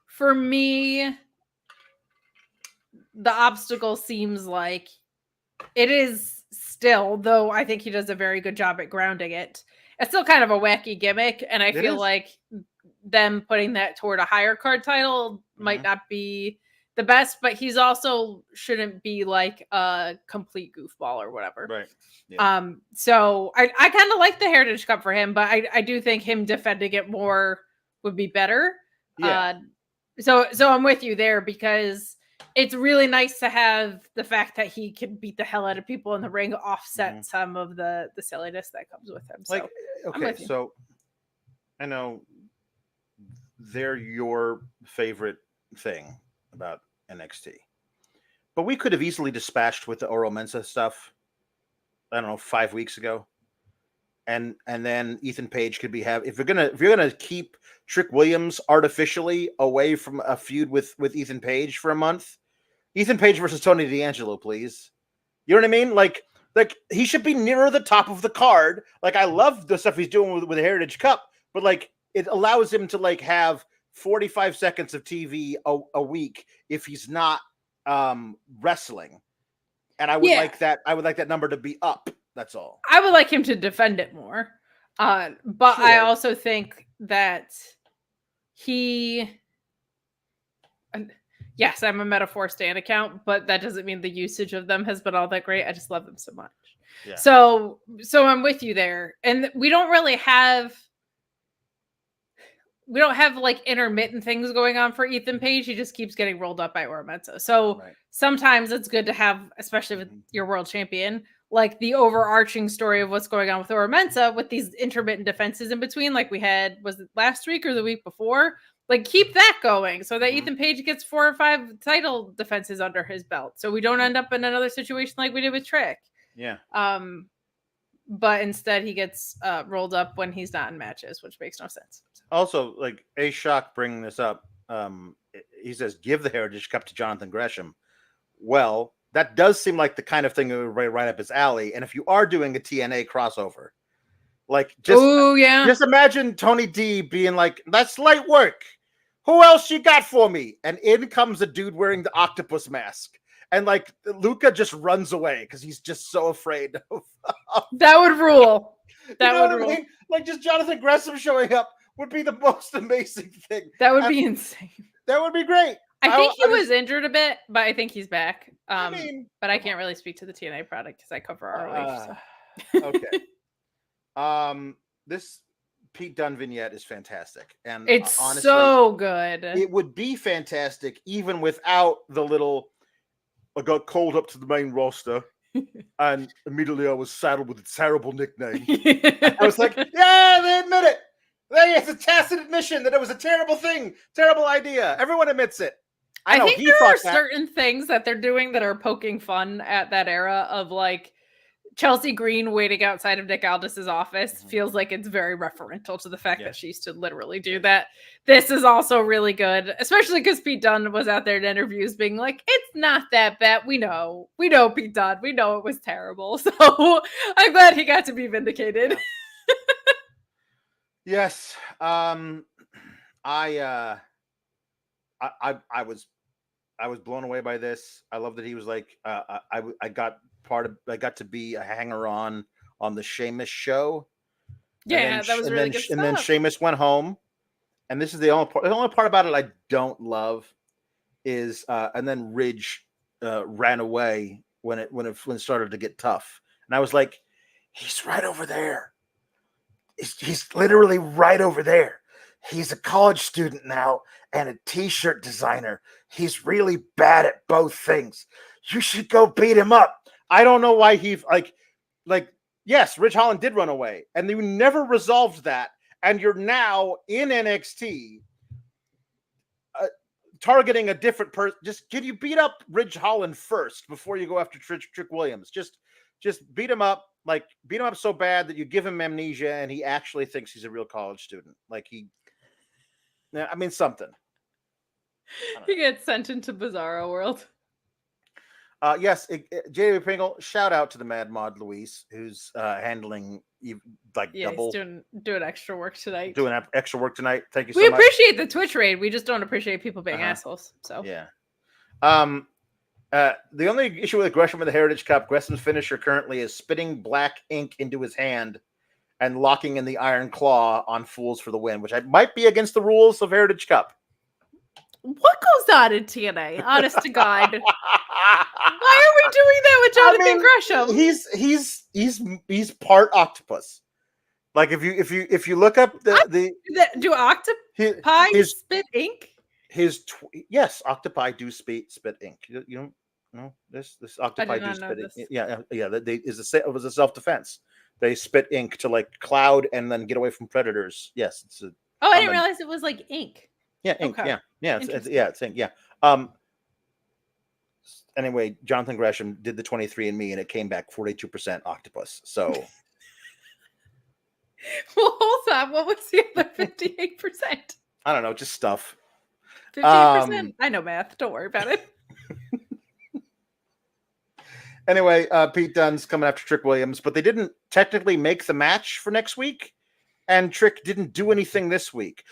for me, the obstacle seems like it is still, though I think he does a very good job at grounding it. It's still kind of a wacky gimmick, and I feel like them putting that toward a higher card title might not be the best, but he's also shouldn't be like a complete goofball or whatever. Right. Yeah. So I kind of like the Heritage Cup for him, but I do think him defending it more would be better. Yeah. So I'm with you there, because it's really nice to have the fact that he can beat the hell out of people in the ring offset some of the silliness that comes with him. So, okay, so I know they're your favorite thing about NXT, but we could have easily dispatched with the Oro Mensah stuff. I don't know, 5 weeks ago, and then Ethan Page could be if you're gonna keep Trick Williams artificially away from a feud with Ethan Page for a month, Ethan Page versus Tony D'Angelo, please. You know what I mean? Like he should be nearer the top of the card. Like, I love the stuff he's doing with the Heritage Cup, but like it allows him to like have 45 seconds of TV a week if he's not wrestling. And I would like that. I would like that number to be up. That's all. I would like him to defend it more. But sure. I also think that yes, I'm a Metaphor Stan account, but that doesn't mean the usage of them has been all that great. I just love them so much. Yeah. So I'm with you there. And we don't have like intermittent things going on for Ethan Page. He just keeps getting rolled up by Oro Mensah. So sometimes it's good to have, especially with your world champion, like the overarching story of what's going on with Oro Mensah with these intermittent defenses in between, like we had, was it last week or the week before? Like, keep that going so that Ethan Page gets 4 or 5 title defenses under his belt. So we don't end up in another situation like we did with Trick. Yeah. But instead he gets rolled up when he's not in matches, which makes no sense. Also, like A-Shock bringing this up, he says, give the Heritage Cup to Jonathan Gresham. Well, that does seem like the kind of thing that would right up his alley. And if you are doing a TNA crossover, like just imagine Tony D being like, that's light work. Who else you got for me? And in comes a dude wearing the octopus mask. And like Luca just runs away because he's just so afraid of that would rule. That would rule. I mean? Like, just Jonathan Gresham showing up would be the most amazing thing. That would be insane. That would be great. I think he was injured a bit, but I think he's back. But I can't really speak to the TNA product because I cover ROH. Okay. This Pete Dunne vignette is fantastic, and it's honestly, so good. It would be fantastic even without the little. I got called up to the main roster, and immediately I was saddled with a terrible nickname. I was like, "Yeah, they admit it. It's a tacit admission that it was a terrible thing, terrible idea. Everyone admits it." I think there are certain things that they're doing that are poking fun at that era of like Chelsea Green waiting outside of Nick Aldis's office feels like it's very referential to the fact that she used to literally do that. This is also really good, especially because Pete Dunne was out there in interviews being like, it's not that bad. We know Pete Dunne. We know it was terrible. So I'm glad he got to be vindicated. Yes. I was blown away by this. I love that he was like, I got to be a hanger-on the Sheamus show. Yeah, that was really good stuff. And then Sheamus went home. And this is the only part about it I don't love is and then Ridge ran away when it started to get tough. And I was like, he's right over there. He's literally right over there. He's a college student now and a t-shirt designer. He's really bad at both things. You should go beat him up. I don't know why he yes, Ridge Holland did run away, and you never resolved that. And you're now in NXT targeting a different person. Just can you beat up Ridge Holland first before you go after Trick Williams? Just beat him up, like beat him up so bad that you give him amnesia and he actually thinks he's a real college student. Like something. He gets sent into Bizarro World. Yes, JW Pringle, shout out to the Mad Mod Luis, who's handling double. He's doing extra work tonight. Doing extra work tonight. Thank you so much. We appreciate the Twitch raid. We just don't appreciate people being assholes. So yeah. The only issue with Gresham with the Heritage Cup, Gresham's finisher currently is spitting black ink into his hand and locking in the Iron Claw on Fools for the win, which might be against the rules of Heritage Cup. What goes on in TNA? Honest to God. Why are we doing that with Jonathan Gresham? He's part octopus. Like if you look up the do octopi spit ink? yes, octopi do spit ink. You don't know this octopi do not know spit ink. this. Yeah. It was a self-defense. They spit ink to like cloud and then get away from predators. Yes, it's a I didn't realize it was like ink. Yeah, ink. Okay. It's ink. Yeah. Anyway, Jonathan Gresham did the 23andMe and it came back 42% octopus. So Well, hold on. What was the other 58%? I don't know, just stuff. 58%. I know math. Don't worry about it. Anyway, Pete Dunne's coming after Trick Williams, but they didn't technically make the match for next week, and Trick didn't do anything this week.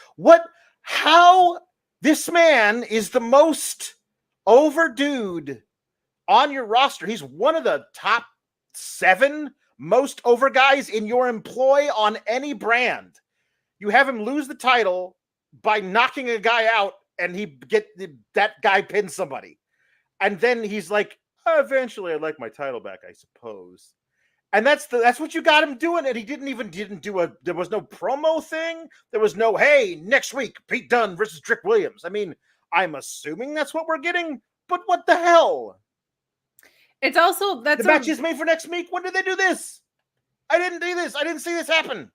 How this man is the most over dude on your roster. He's one of the top 7 most over guys in your employ on any brand. You have him lose the title by knocking a guy out, and that guy pins somebody. And then he's like, eventually I'd like my title back, I suppose. And that's what you got him doing. And he didn't do there was no promo thing. There was no, hey, next week, Pete Dunne versus Trick Williams. I mean, I'm assuming that's what we're getting, but what the hell? It's also, the match is made for next week. When did they do this? I didn't do this. I didn't see this happen.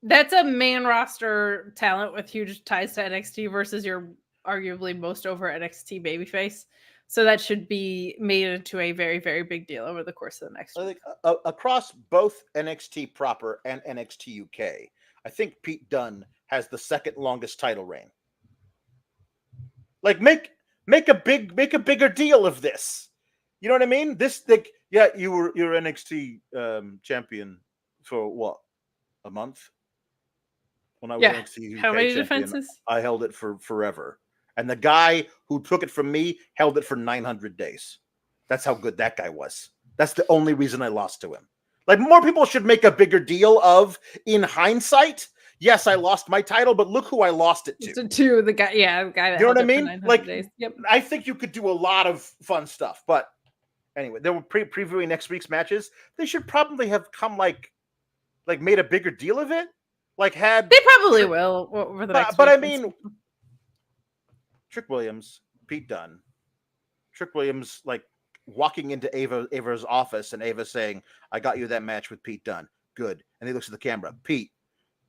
That's a main roster talent with huge ties to NXT versus your arguably most over NXT babyface. So that should be made into a very, very big deal over the course of the next week. Across both NXT proper and NXT UK, I think Pete Dunne has the second longest title reign. Like, make a bigger deal of this. You know what I mean? You're NXT champion for what? A month? When I was NXT UK How many champion, defenses? I held it for forever. And the guy who took it from me held it for 900 days. That's how good that guy was. That's the only reason I lost to him. Like, more people should make a bigger deal of, in hindsight, yes, I lost my title, but look who I lost it to. To the guy, the guy that you know held what I it mean? for 900 Like, days. Yep. I think you could do a lot of fun stuff. But anyway, they were previewing next week's matches. They should probably have come like made a bigger deal of it. Like, had they probably will over the next. But I mean, Trick Williams, Pete Dunne, Trick Williams, like walking into Ava's office and Ava saying, "I got you that match with Pete Dunne. Good." And he looks at the camera. Pete,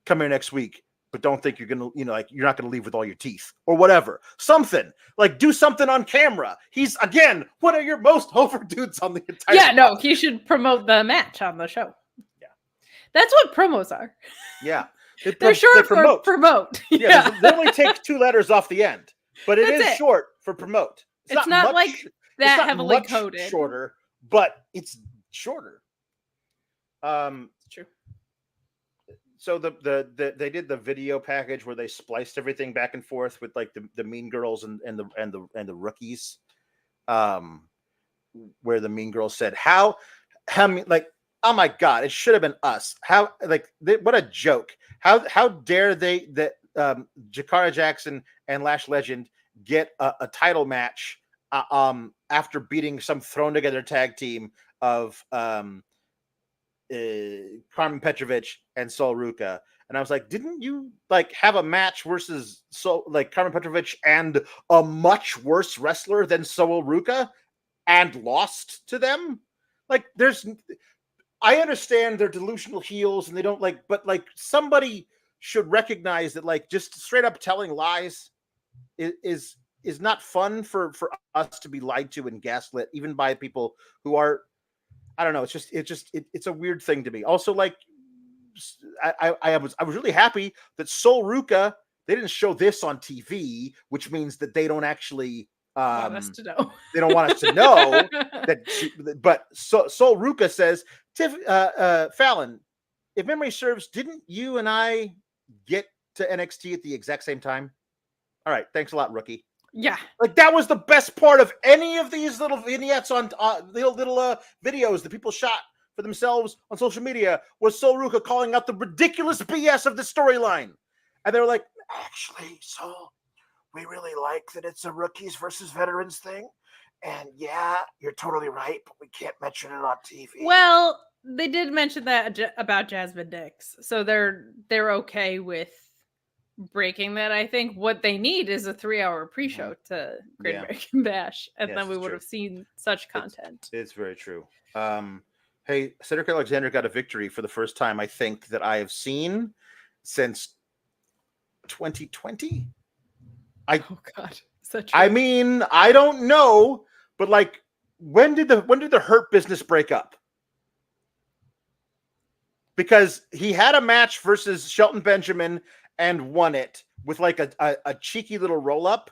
come here next week, but don't think you're gonna, you're not gonna leave with all your teeth or whatever. Something like, do something on camera. He's again one of your most over dudes on the entire. Yeah, no, he should promote the match on the show. Yeah, that's what promos are. Yeah, they're short for promote. Yeah, they only take 2 letters off the end. But it is short for promote. It's not like that heavily coded. Shorter, but it's shorter. It's true. So they did the video package where they spliced everything back and forth with like the Mean Girls and the rookies. Where the Mean Girls said, how like, oh my God, it should have been us. What a joke. How dare that Jakara Jackson and Lash Legend get a title match after beating some thrown together tag team of Carmen Petrovich and Sol Ruka. And I was like, didn't you like have a match versus Carmen Petrovich and a much worse wrestler than Sol Ruka and lost to them? Like, I understand they're delusional heels and they don't but somebody should recognize that just straight up telling lies is not fun for us to be lied to and gaslit, even by people who are, I don't know. It's a weird thing to me. Also, I was really happy that Sol Ruka, they didn't show this on TV, which means that they don't actually want us to know. They don't want us to know that. But Sol Ruka says, Fallon, if memory serves, didn't you and I get to NXT at the exact same time? All right, thanks a lot, rookie. Yeah, that was the best part of any of these little vignettes on little videos that people shot for themselves on social media, was Sol Ruka calling out the ridiculous BS of the storyline, and they were like, "Actually, Sol, we really like that it's a rookies versus veterans thing, and yeah, you're totally right, but we can't mention it on TV." Well, they did mention that about Jasmine Dix, so they're okay with breaking that. I think what they need is a 3-hour pre-show to Great American Bash, and then we would have seen such content. It's very true. Hey, Cedric Alexander got a victory for the first time, I think, that I have seen since 2020. Oh God, I mean, I don't know, but like, when did the Hurt Business break up? Because he had a match versus Shelton Benjamin and won it with like a cheeky little roll up,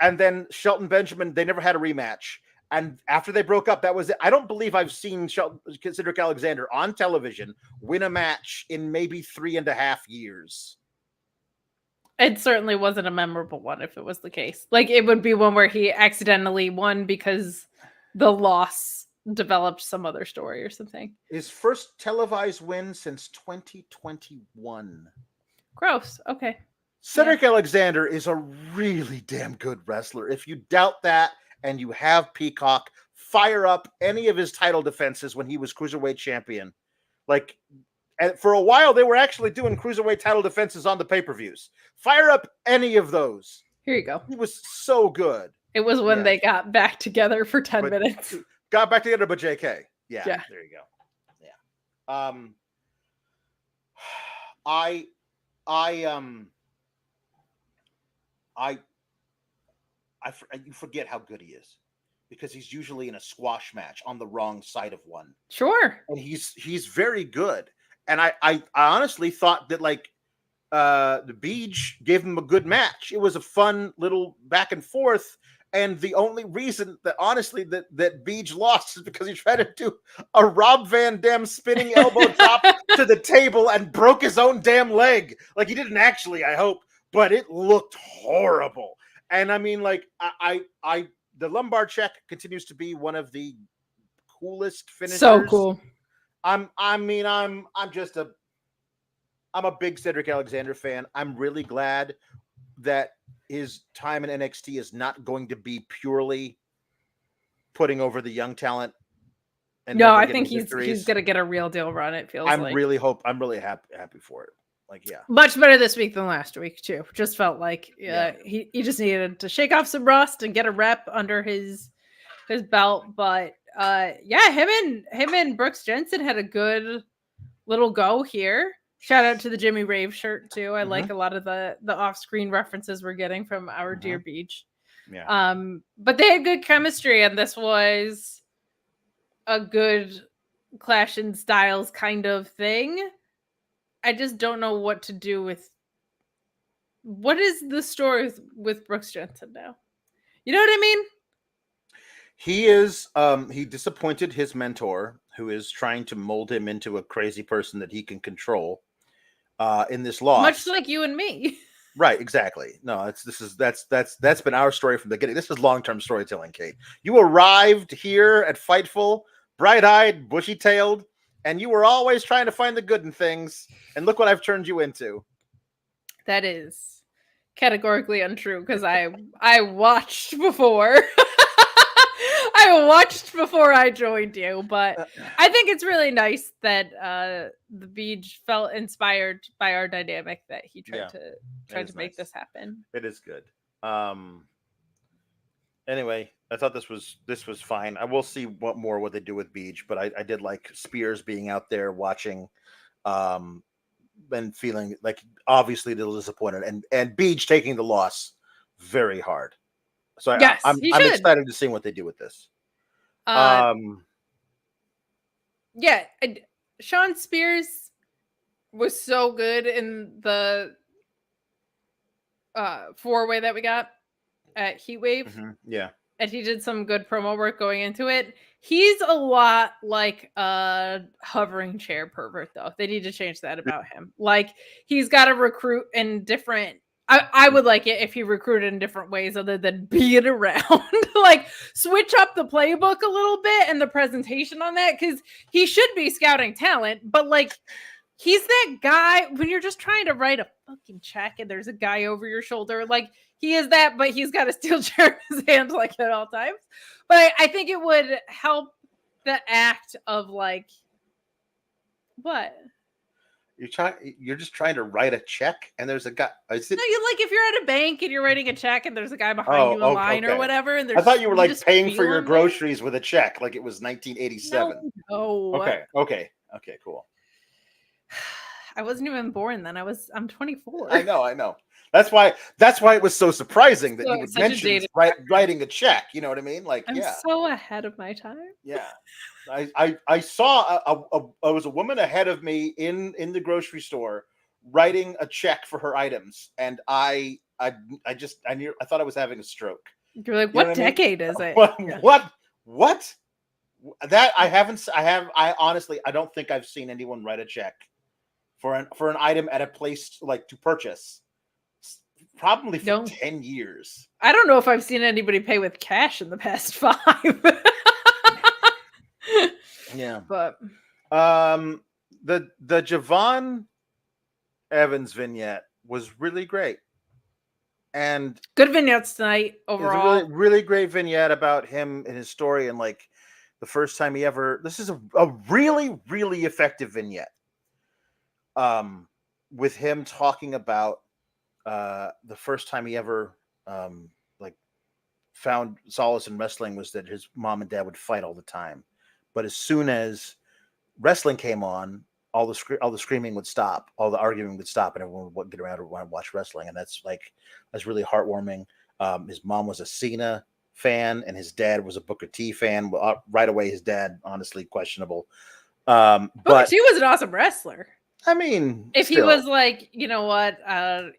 and then Shelton Benjamin, they never had a rematch. And after they broke up, that was it. I don't believe I've seen Cedric Alexander on television win a match in maybe 3.5 years. It certainly wasn't a memorable one if it was the case. Like, it would be one where he accidentally won because the loss developed some other story or something. His first televised win since 2021. Gross. Okay. Cedric Alexander is a really damn good wrestler. If you doubt that and you have Peacock, fire up any of his title defenses when he was Cruiserweight champion. Like, and for a while, they were actually doing Cruiserweight title defenses on the pay-per-views. Fire up any of those. Here you go. He was so good. It was when they got back together for 10 minutes. Got back together, but JK. Yeah, there you go. Yeah. You forget how good he is because he's usually in a squash match on the wrong side of one. Sure. And he's very good. And I honestly thought that like the Beach gave him a good match. It was a fun little back and forth. And the only reason that honestly that Beach lost is because he tried to do a Rob Van Dam spinning elbow drop to the table and broke his own damn leg. Like, he didn't actually, I hope, but it looked horrible. And I mean, like, the lumbar check continues to be one of the coolest finishers. So cool. I'm a big Cedric Alexander fan. I'm really glad that his time in NXT is not going to be purely putting over the young talent. And no, I think he's going to get a real deal run. It feels I'm really happy for it. Like, yeah, much better this week than last week too. Just felt like he just needed to shake off some rust and get a rep under his belt. But him and Brooks Jensen had a good little go here. Shout out to the Jimmy Rave shirt too. I like a lot of the off-screen references we're getting from our dear Beach. Yeah. But they had good chemistry, and this was a good clash in styles kind of thing. I just don't know what to do with what is the story with Brooks Jensen now. You know what I mean? He is he disappointed his mentor, who is trying to mold him into a crazy person that he can control in this loss. Much like you and me. Right, exactly. No, that's been our story from the beginning. This is long-term storytelling, Kate. You arrived here at Fightful, bright-eyed, bushy-tailed, and you were always trying to find the good in things. And look what I've turned you into. That is categorically untrue because I watched before. I watched before I joined you, but I think it's really nice that the Beach felt inspired by our dynamic that he tried to make this happen. It is good. Anyway, I thought this was fine. I will see what they do with Beach, but I did like Spears being out there watching and feeling like obviously a little disappointed, and Beach taking the loss very hard. So yes, I'm excited to see what they do with this. Sean Spears was so good in the 4-way that we got at Heatwave. Yeah. And he did some good promo work going into it. He's a lot like a hovering chair pervert, though. They need to change that about him. Like, he's got to recruit in different... I would like it if he recruited in different ways other than being around. Like, switch up the playbook a little bit and the presentation on that, because he should be scouting talent, but, like, he's that guy when you're just trying to write a fucking check and there's a guy over your shoulder. Like, he is that, but he's got a steel chair in his hand, like, at all times. But I think it would help the act of, like, what? You're just trying to write a check, and there's a guy. Is it? No, you like if you're at a bank and you're writing a check and there's a guy behind you in line or whatever. And I thought you were like just paying for feel your him groceries with a check, like it was 1987. No. Okay, cool. I wasn't even born then. I'm 24. I know. That's why it was so surprising that you would such a mention dated writing a check. You know what I mean? Like, I'm so ahead of my time. Yeah. I saw there was a woman ahead of me in the grocery store writing a check for her items, and I thought I was having a stroke. You're like, what decade is it? What? That I honestly I don't think I've seen anyone write a check for an item at a place like to purchase probably for 10 years. I don't know if I've seen anybody pay with cash in the past 5. Yeah. But the Javon Evans vignette was really great. And good vignettes tonight overall. It's a really great vignette about him and his story, and like the first time he ever. This is a really, really effective vignette. With him talking about the first time he ever found solace in wrestling was that his mom and dad would fight all the time, but as soon as wrestling came on, all the screaming would stop, all the arguing would stop, and everyone would get around and want to watch wrestling. And that's really heartwarming. His mom was a Cena fan, and his dad was a Booker T fan. Right away, his dad, honestly, questionable. Booker T was an awesome wrestler. I mean, if he was like, you know what,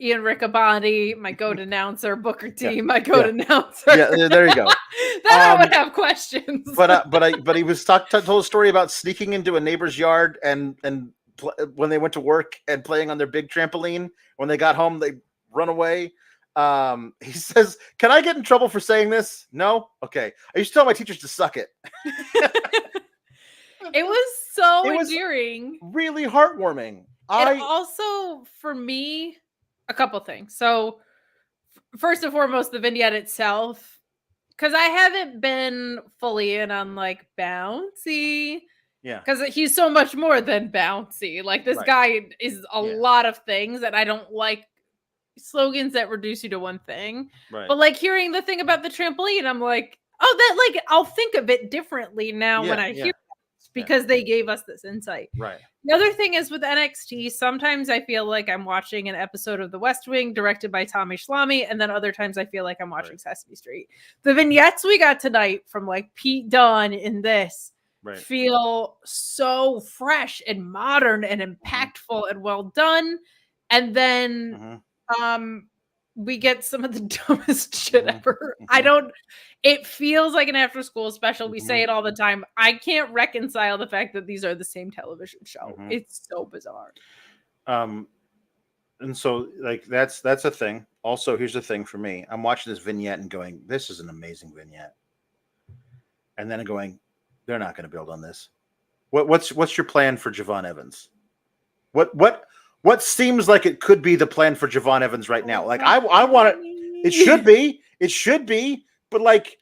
Ian Riccaboni, my goat announcer, Booker T, my goat announcer. Yeah, there you go. Then I would have questions. But he was told a story about sneaking into a neighbor's yard and when they went to work and playing on their big trampoline. When they got home, they run away. He says, "Can I get in trouble for saying this? No? Okay. I used to tell my teachers to suck it." It was so endearing. Really heartwarming. And also, for me, a couple things. So, first and foremost, the vignette itself, because I haven't been fully in on like Bouncy. Yeah. Because he's so much more than Bouncy. Like, this guy is a lot of things, and I don't like slogans that reduce you to one thing. Right. But like hearing the thing about the trampoline, I'm like, oh, that like I'll think of it differently now when I hear it, because they gave us this insight. Right. The other thing is with NXT, sometimes I feel like I'm watching an episode of The West Wing directed by Tommy Schlamme, and then other times I feel like I'm watching Sesame Street. The vignettes we got tonight from like Pete Dunne in this feel so fresh and modern and impactful and well done. And then we get some of the dumbest shit ever. It feels like an after school special. We say it all the time. I can't reconcile the fact that these are the same television show. It's so bizarre. And so like that's a thing. Also, here's the thing for me. I'm watching this vignette and going, this is an amazing vignette. And then going, they're not going to build on this. What's your plan for Javon Evans? What seems like it could be the plan for Javon Evans right now? Like I want it. It should be, but like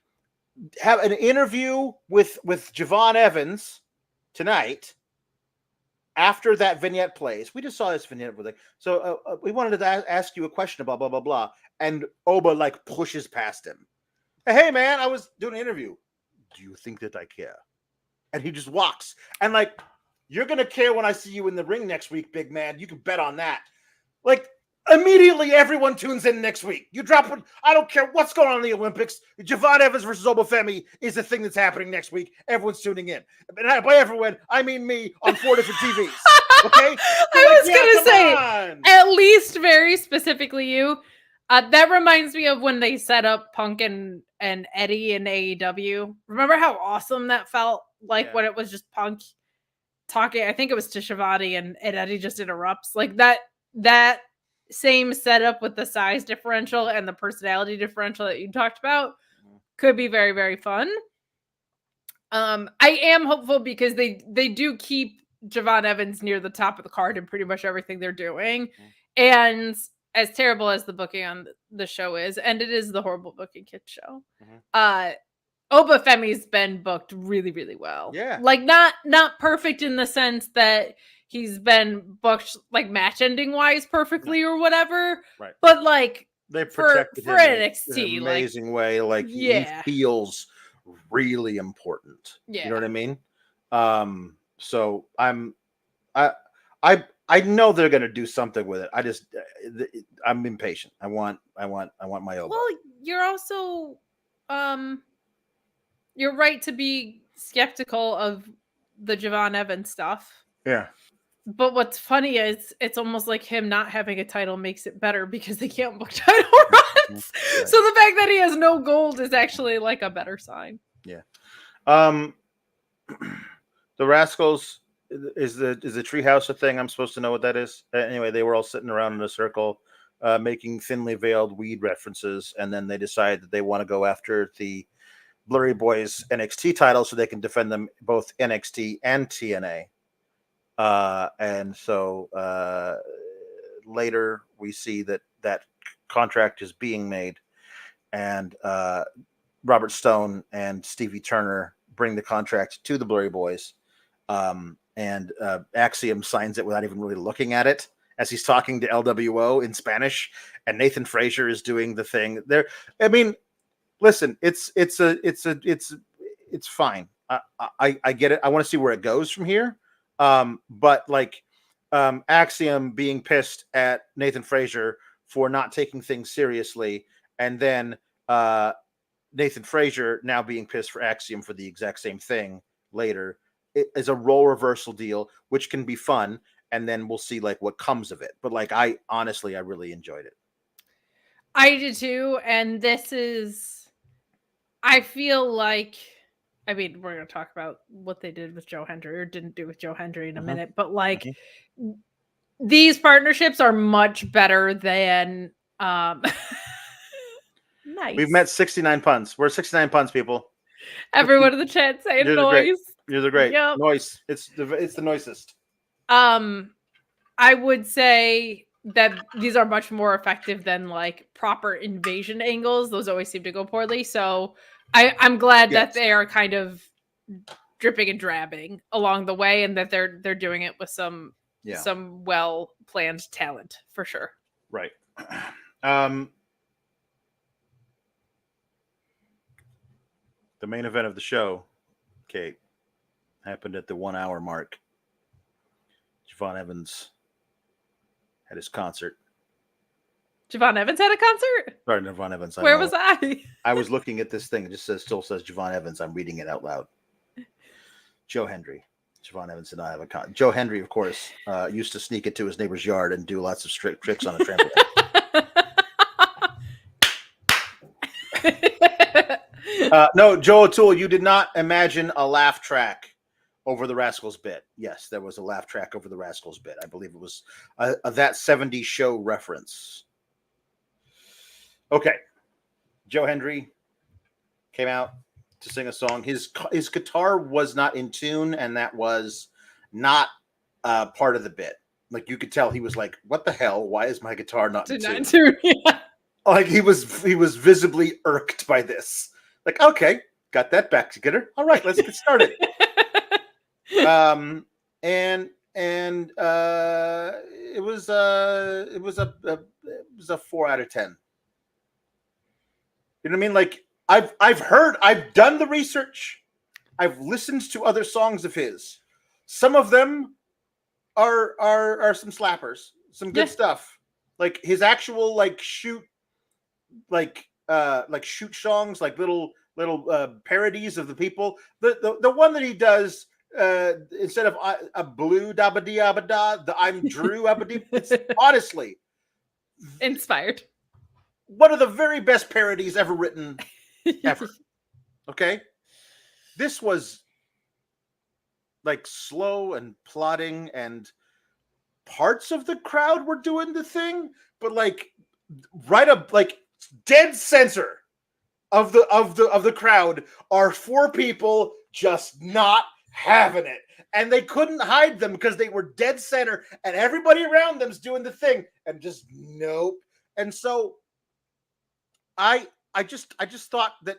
have an interview with Javon Evans tonight after that vignette plays. We just saw this vignette with we wanted to ask you a question about blah blah blah, and Oba like pushes past him. Hey man, I was doing an interview. Do you think that I care? And he just walks. And like, you're going to care when I see you in the ring next week, big man. You can bet on that. Like, immediately everyone tunes in next week. You drop it. I don't care what's going on in the Olympics. Javon Evans versus Oba Femi is the thing that's happening next week. Everyone's tuning in. And by everyone, I mean me on 4 different TVs. Okay? I was going to say, at least very specifically you. That reminds me of when they set up Punk and Eddie in AEW. Remember how awesome that felt? Like when it was just Punk talking, I think it was to Shivani and Eddie just interrupts. Like that same setup with the size differential and the personality differential that you talked about could be very, very fun. I am hopeful because they do keep Javon Evans near the top of the card in pretty much everything they're doing. And as terrible as the booking on the show is, and it is the horrible booking kid show, Oba Femi's been booked really, really well. Yeah. Like not perfect in the sense that he's been booked like match ending wise perfectly or whatever. Right. But like They for protected him NXT, in an amazing way. Like yeah. he feels really important. Yeah. You know what I mean? So I know they're gonna do something with it. I'm impatient. I want my Oba. Well, you're also you're right to be skeptical of the Javon Evans stuff. Yeah. But what's funny is it's almost like him not having a title makes it better because they can't book title runs. Right. So the fact that he has no gold is actually like a better sign. Yeah. The Rascals is the treehouse a thing? I'm supposed to know what that is. Anyway, they were all sitting around in a circle, making thinly veiled weed references, and then they decide that they want to go after the Blurry Boys NXT title so they can defend them both NXT and TNA. And so later we see that contract is being made, and Robert Stone and Stevie Turner bring the contract to the Blurry Boys, and Axiom signs it without even really looking at it as he's talking to LWO in Spanish, and Nathan Frazier is doing the thing there. I mean, listen, it's fine. I get it. I want to see where it goes from here. But like Axiom being pissed at Nathan Frazier for not taking things seriously, and then Nathan Frazier now being pissed for Axiom for the exact same thing later, it is a role reversal deal, which can be fun, and then we'll see like what comes of it. But like I really enjoyed it. I did too, and I feel like, I mean, we're going to talk about what they did with Joe Hendry or didn't do with Joe Hendry in a minute, but like these partnerships are much better than nice. We've met 69 puns. We're 69 puns, people. Everyone in the chat saying noise. You're great. Yep. Noise. It's the noisest. I would say that these are much more effective than like proper invasion angles. Those always seem to go poorly. So I'm glad that they are kind of dripping and drabbing along the way, and that they're doing it with some well planned talent for sure. Right. The main event of the show, Kate, happened at the 1 hour mark. Javon Evans had his concert. Javon Evans had a concert? Sorry, Javon Evans. Where was I? I was looking at this thing. It just still says Javon Evans. I'm reading it out loud. Joe Hendry. Javon Evans did not have a concert. Joe Hendry, of course, used to sneak into his neighbor's yard and do lots of tricks on a trampoline. No, Joe O'Toole, you did not imagine a laugh track over the Rascals bit. Yes, there was a laugh track over the Rascals bit. I believe it was that 70s show reference. Okay. Joe Hendry came out to sing a song. His guitar was not in tune, and that was not part of the bit. Like you could tell he was like, what the hell? Why is my guitar not in tune? Yeah. Like he was visibly irked by this. Like, okay, got that back together. All right, let's get started. It was a 4 out of 10. You know what I mean? Like I've done the research. I've listened to other songs of his. Some of them are some slappers, some good stuff. Like his actual shoot songs, like little parodies of the people. The one that he does instead of a blue dabba abba da, the I'm Drew abba. It's honestly inspired. One of the very best parodies ever written, ever. Okay, this was like slow and plodding, and parts of the crowd were doing the thing, but like right up, like dead center of the crowd are 4 people just not having it, and they couldn't hide them because they were dead center, and everybody around them's doing the thing, and just nope. And so I just thought that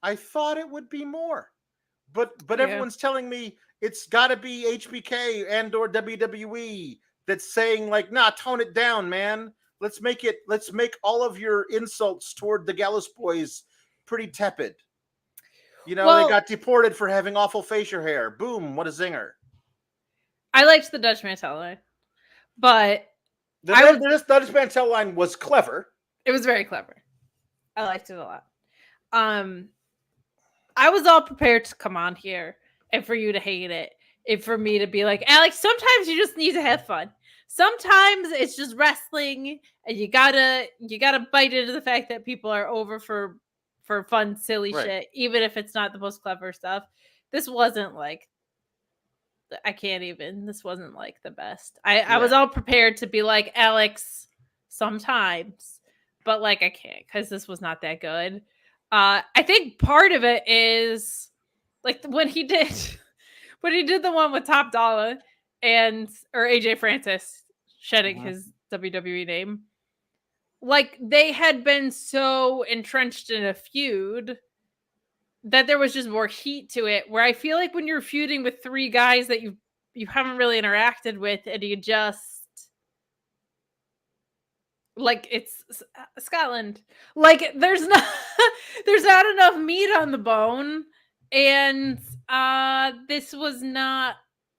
I thought it would be more, but everyone's telling me It's got to be HBK and or WWE that's saying like, nah, tone it down, man. Let's make all of your insults toward the Gallus boys pretty tepid. You know, they got deported for having awful facial hair. Boom, what a zinger. I liked the Dutch Mantel line, but the Dutch Mantel line was clever. It was very clever. I liked it a lot. I was all prepared to come on here and for you to hate it, and for me to be like, Alex, sometimes you just need to have fun. Sometimes it's just wrestling, and you gotta bite into the fact that people are over for fun, silly shit, even if it's not the most clever stuff. This wasn't like, this wasn't like the best. I was all prepared to be like, Alex, sometimes, but like I can't, because this was not that good. I think part of it is like when he did the one with Top Dollar or AJ Francis shedding his WWE name. Like, they had been so entrenched in a feud that there was just more heat to it, where I feel like when you're feuding with three guys that you haven't really interacted with, and you just like, it's Scotland, like there's not enough meat on the bone, and this was not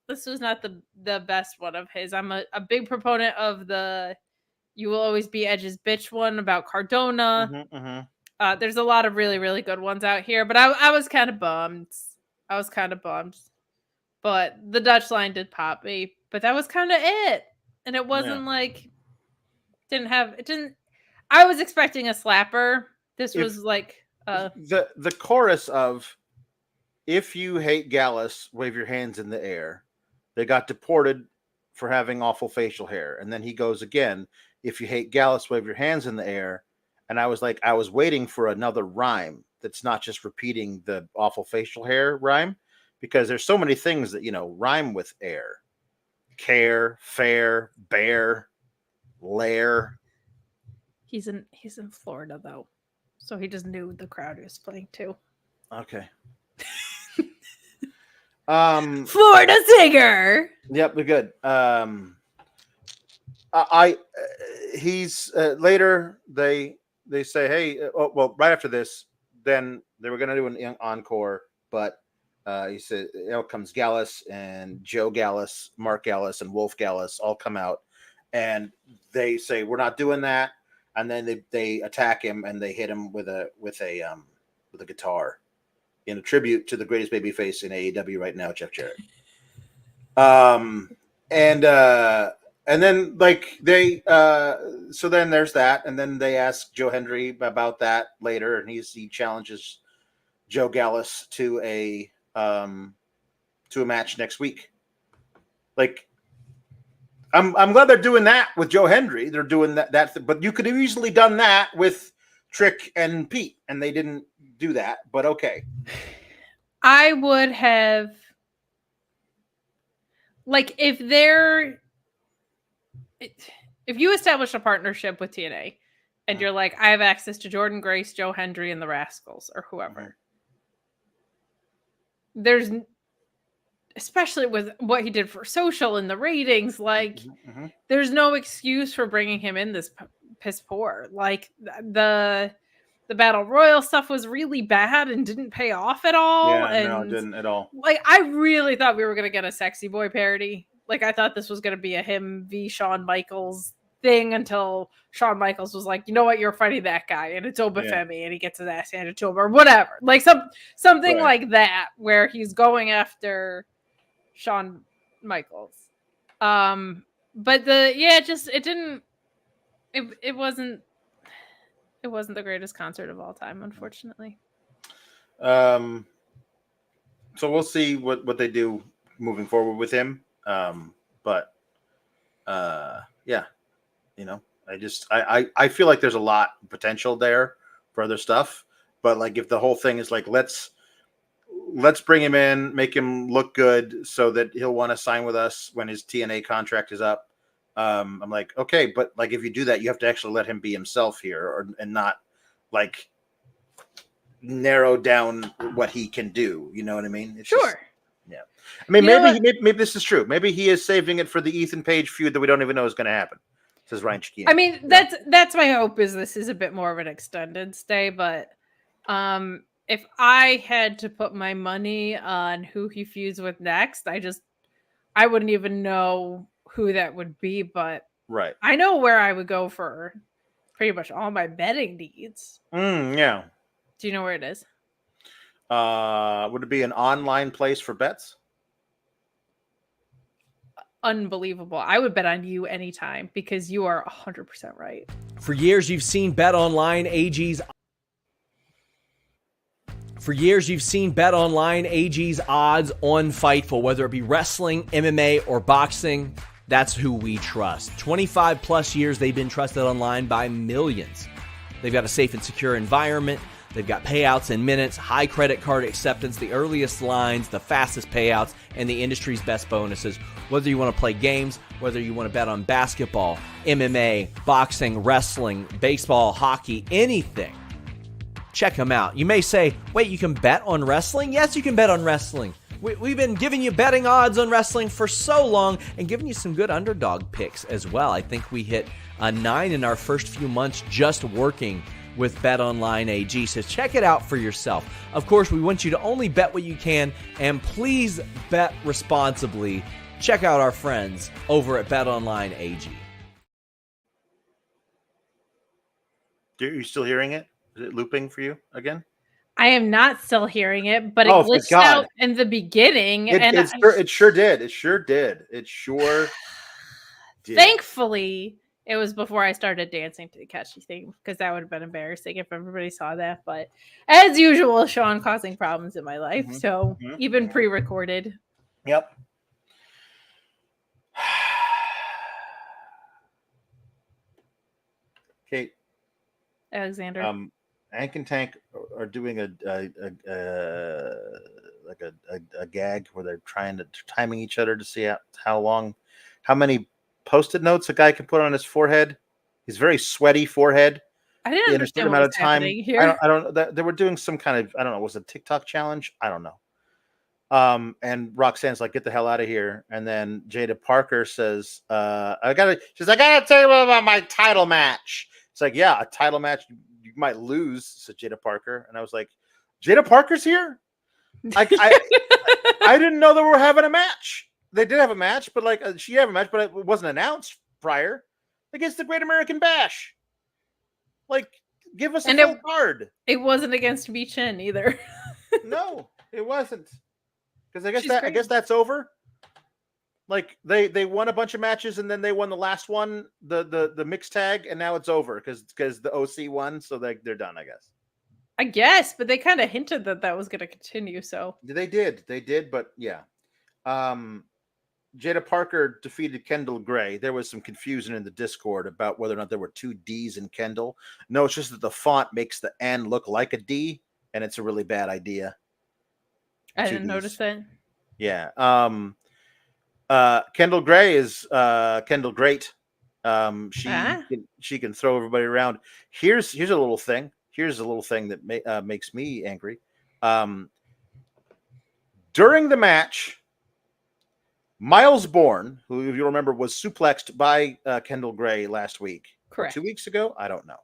the best one of his. I'm a big proponent of the "You Will Always Be Edge's Bitch" one about Cardona. There's a lot of really, really good ones out here, but I was kind of bummed. But the Dutch line did pop me, but that was kind of it. And it wasn't like, I was expecting a slapper. This was like the chorus of, if you hate Gallus, wave your hands in the air. They got deported for having awful facial hair. And then he goes again, if you hate Gallus, wave your hands in the air. And I was like, I was waiting for another rhyme that's not just repeating the awful facial hair rhyme, because there's so many things that, rhyme with air. Care, fair, bear, lair. He's in Florida though, so he just knew the crowd he was playing to. Okay. Florida singer. Yep, we're good. He's later they say, hey, right after this, then they were going to do an encore, but he said, out comes Gallus and Joe Gallus, Mark Gallus, and Wolf Gallus all come out, and they say, we're not doing that, and then they attack him and they hit him with a guitar in a tribute to the greatest babyface in AEW right now, Jeff Jarrett. And then like so then there's that, and then they ask Joe Hendry about that later, and he challenges Joe Gallus to a match next week. Like, I'm glad they're doing that with Joe Hendry. They're doing that, but you could have easily done that with Trick and Pete, and they didn't do that. But okay, I would have, like, if you establish a partnership with TNA and you're like, I have access to Jordan Grace, Joe Hendry, and the Rascals, or whoever. There's, especially with what he did for Social and the ratings, like, there's no excuse for bringing him in this piss poor. Like, the Battle Royal stuff was really bad and didn't pay off at all. Yeah, no, it didn't at all. Like, I really thought we were going to get a Sexy Boy parody. Like, I thought this was going to be a him v. Shawn Michaels thing, until Shawn Michaels was like, you know what, you're fighting that guy, and it's Oba Femi, and he gets his ass handed to him, or whatever. Like, something like that, where he's going after Shawn Michaels. But it wasn't the greatest concert of all time, unfortunately. So we'll see what they do moving forward with him. I feel like there's a lot of potential there for other stuff, but like, if the whole thing is like, let's bring him in, make him look good so that he'll want to sign with us when his TNA contract is up. I'm like, okay, but like, if you do that, you have to actually let him be himself here, and not like narrow down what he can do. You know what I mean? It's sure. I mean, You know maybe this is true. Maybe he is saving it for the Ethan Page feud that we don't even know is going to happen. Says Ryan Shakini. I mean, that's my hope, is this is a bit more of an extended stay, but if I had to put my money on who he feuds with next, I wouldn't even know who that would be, but Right. I know where I would go for pretty much all my betting needs. Yeah. Do you know where it is? Would it be an online place for bets? Unbelievable. I would bet on you anytime because you are 100% right. For years, you've seen BetOnline AG's odds on Fightful, whether it be wrestling, MMA, or boxing. That's who we trust. 25 plus years, they've been trusted online by millions. They've got a safe and secure environment. They've got payouts in minutes, high credit card acceptance, the earliest lines, the fastest payouts, and the industry's best bonuses. Whether you want to play games, whether you want to bet on basketball, MMA, boxing, wrestling, baseball, hockey, anything, check them out. You may say, wait, you can bet on wrestling? Yes, you can bet on wrestling. We've been giving you betting odds on wrestling for so long and giving you some good underdog picks as well. I think we hit a 9 in our first few months just working with BetOnline AG. So check it out for yourself. Of course, we want you to only bet what you can, and please bet responsibly. Check out our friends over at BetOnline AG. Are you still hearing it? Is it looping for you again? I am not still hearing it, but it Oh, thank glitched God. out in the beginning. It sure did. It sure did. Thankfully, it was before I started dancing to the catchy thing, because that would have been embarrassing if everybody saw that. But as usual, Sean causing problems in my life. Mhm. So Mhm. even pre-recorded. Yep. Kate, Alexander. Hank and Tank are doing a gag where they're timing each other to see how many Post-it notes a guy can put on his forehead. His very sweaty forehead. I didn't In a certain understand what amount was of time. happening here. I don't. They were doing some kind of, I don't know. Was it a TikTok challenge? I don't know. And Roxanne's like, "Get the hell out of here!" And then Jada Parker says, "I gotta tell you about my title match." It's like, yeah, a title match you might lose, said Jada Parker, and I was like, Jada Parker's here. I didn't know they were having a match. They did have a match, but she had a match, but it wasn't announced prior against the Great American Bash. Give us a full card. It wasn't against B Chin either. No, it wasn't. Because I guess that's over. They won a bunch of matches, and then they won the last one, the mixed tag, and now it's over because the OC won, so they're done, I guess. I guess, but they kind of hinted that was going to continue. So they did, but yeah. Jada Parker defeated Kendall Gray. There was some confusion in the Discord about whether or not there were 2 D's in Kendall. No, it's just that the font makes the N look like a D, and it's a really bad idea. I didn't notice that. Yeah. Kendall Gray is Kendall Great. She can throw everybody around. Here's a little thing. Here's a little thing that makes me angry. During the match, Miles Bourne, who, if you remember, was suplexed by Kendall Gray last week. Correct. 2 weeks ago? I don't know.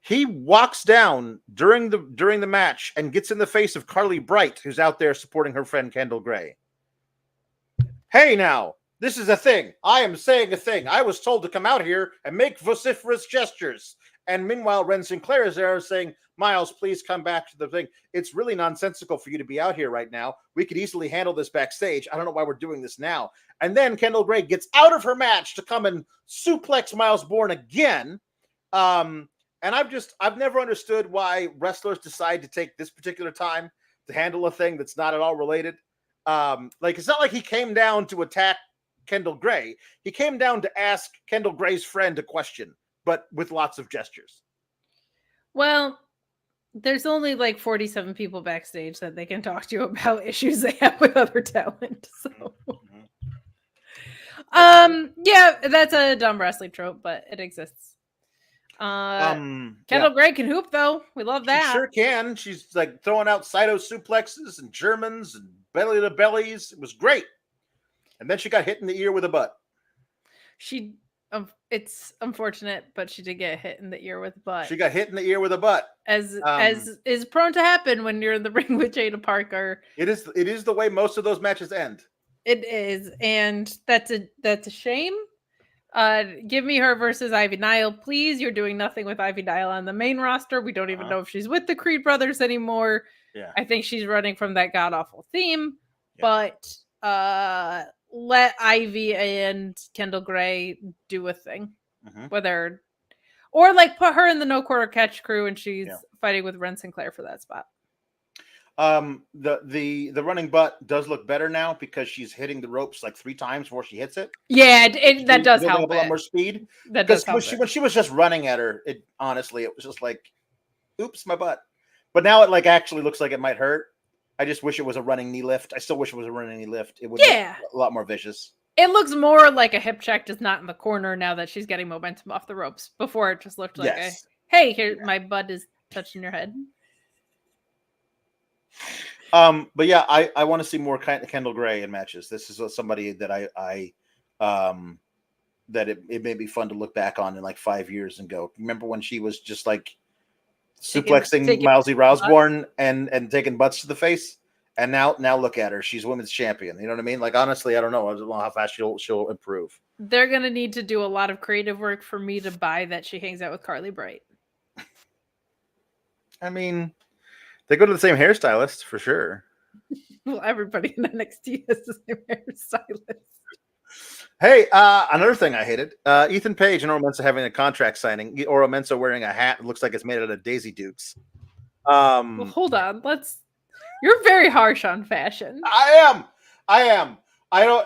He walks down during the match and gets in the face of Carly Bright, who's out there supporting her friend Kendall Gray. Hey, now, this is a thing. I am saying a thing. I was told to come out here and make vociferous gestures. And meanwhile, Ren Sinclair is there saying, Miles, please come back to the thing. It's really nonsensical for you to be out here right now. We could easily handle this backstage. I don't know why we're doing this now. And then Kendall Gray gets out of her match to come and suplex Miles Bourne again. And I've never understood why wrestlers decide to take this particular time to handle a thing that's not at all related. It's not like he came down to attack Kendall Gray. He came down to ask Kendall Gray's friend a question, but with lots of gestures. Well, there's only 47 people backstage that they can talk to you about issues they have with other talent. So, yeah, that's a dumb wrestling trope, but it exists. Kendall Gray can hoop, though. We love that. She sure can. She's throwing out Saito suplexes and Germans and belly to bellies. It was great. And then she got hit in the ear with a butt. It's unfortunate, but she did get hit in the ear with a butt. She got hit in the ear with a butt. As is prone to happen when you're in the ring with Jada Parker. It is the way most of those matches end. It is, and that's a shame. Give me her versus Ivy Nile, please. You're doing nothing with Ivy Nile on the main roster. We don't even know if she's with the Creed brothers anymore. Yeah. I think she's running from that god awful theme. Yeah. But let Ivy and Kendall Gray do a thing. Whether or like put her in the no quarter catch crew and she's fighting with Ren Sinclair for that spot. The running butt does look better now because she's hitting the ropes like 3 times before she hits it. Yeah, that does help. A lot more speed. That does help. When she was just running at her, it was just like, oops, my butt. But now it like actually looks like it might hurt. I just wish it was a running knee lift. I still wish it was a running knee lift. It would be a lot more vicious. It looks more like a hip check, just not in the corner now that she's getting momentum off the ropes. Before it just looked like hey, here my butt is touching your head. But yeah, I want to see more Kendall Gray in matches. This is somebody that that it may be fun to look back on in like 5 years and go, remember when she was just like suplexing Milesy Roseborn and taking butts to the face? And now look at her. She's women's champion. You know what I mean? Like, honestly, I don't know how fast she'll improve. They're going to need to do a lot of creative work for me to buy that she hangs out with Carly Bright. I mean, they go to the same hairstylist for sure. Well, everybody in NXT has the same hairstylist. Hey, another thing I hated. Ethan Page and Ora Mensah having a contract signing. Ora Mensah wearing a hat that looks like it's made out of Daisy Dukes. Well, hold on. You're very harsh on fashion. I am.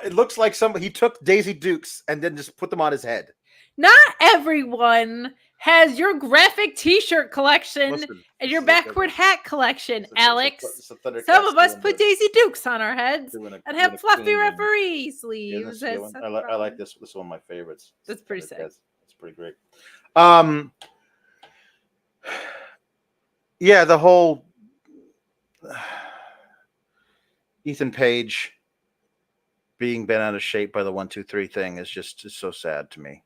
It looks like he took Daisy Dukes and then just put them on his head. Not everyone has your graphic t-shirt collection and your backward hat collection, Alex. Some of us put Daisy Dukes on our heads and have fluffy referee sleeves. I like this. This is one of my favorites. That's pretty sick. It's pretty great. Yeah, the whole Ethan Page being bent out of shape by the 1, 2, 3 thing is just so sad to me.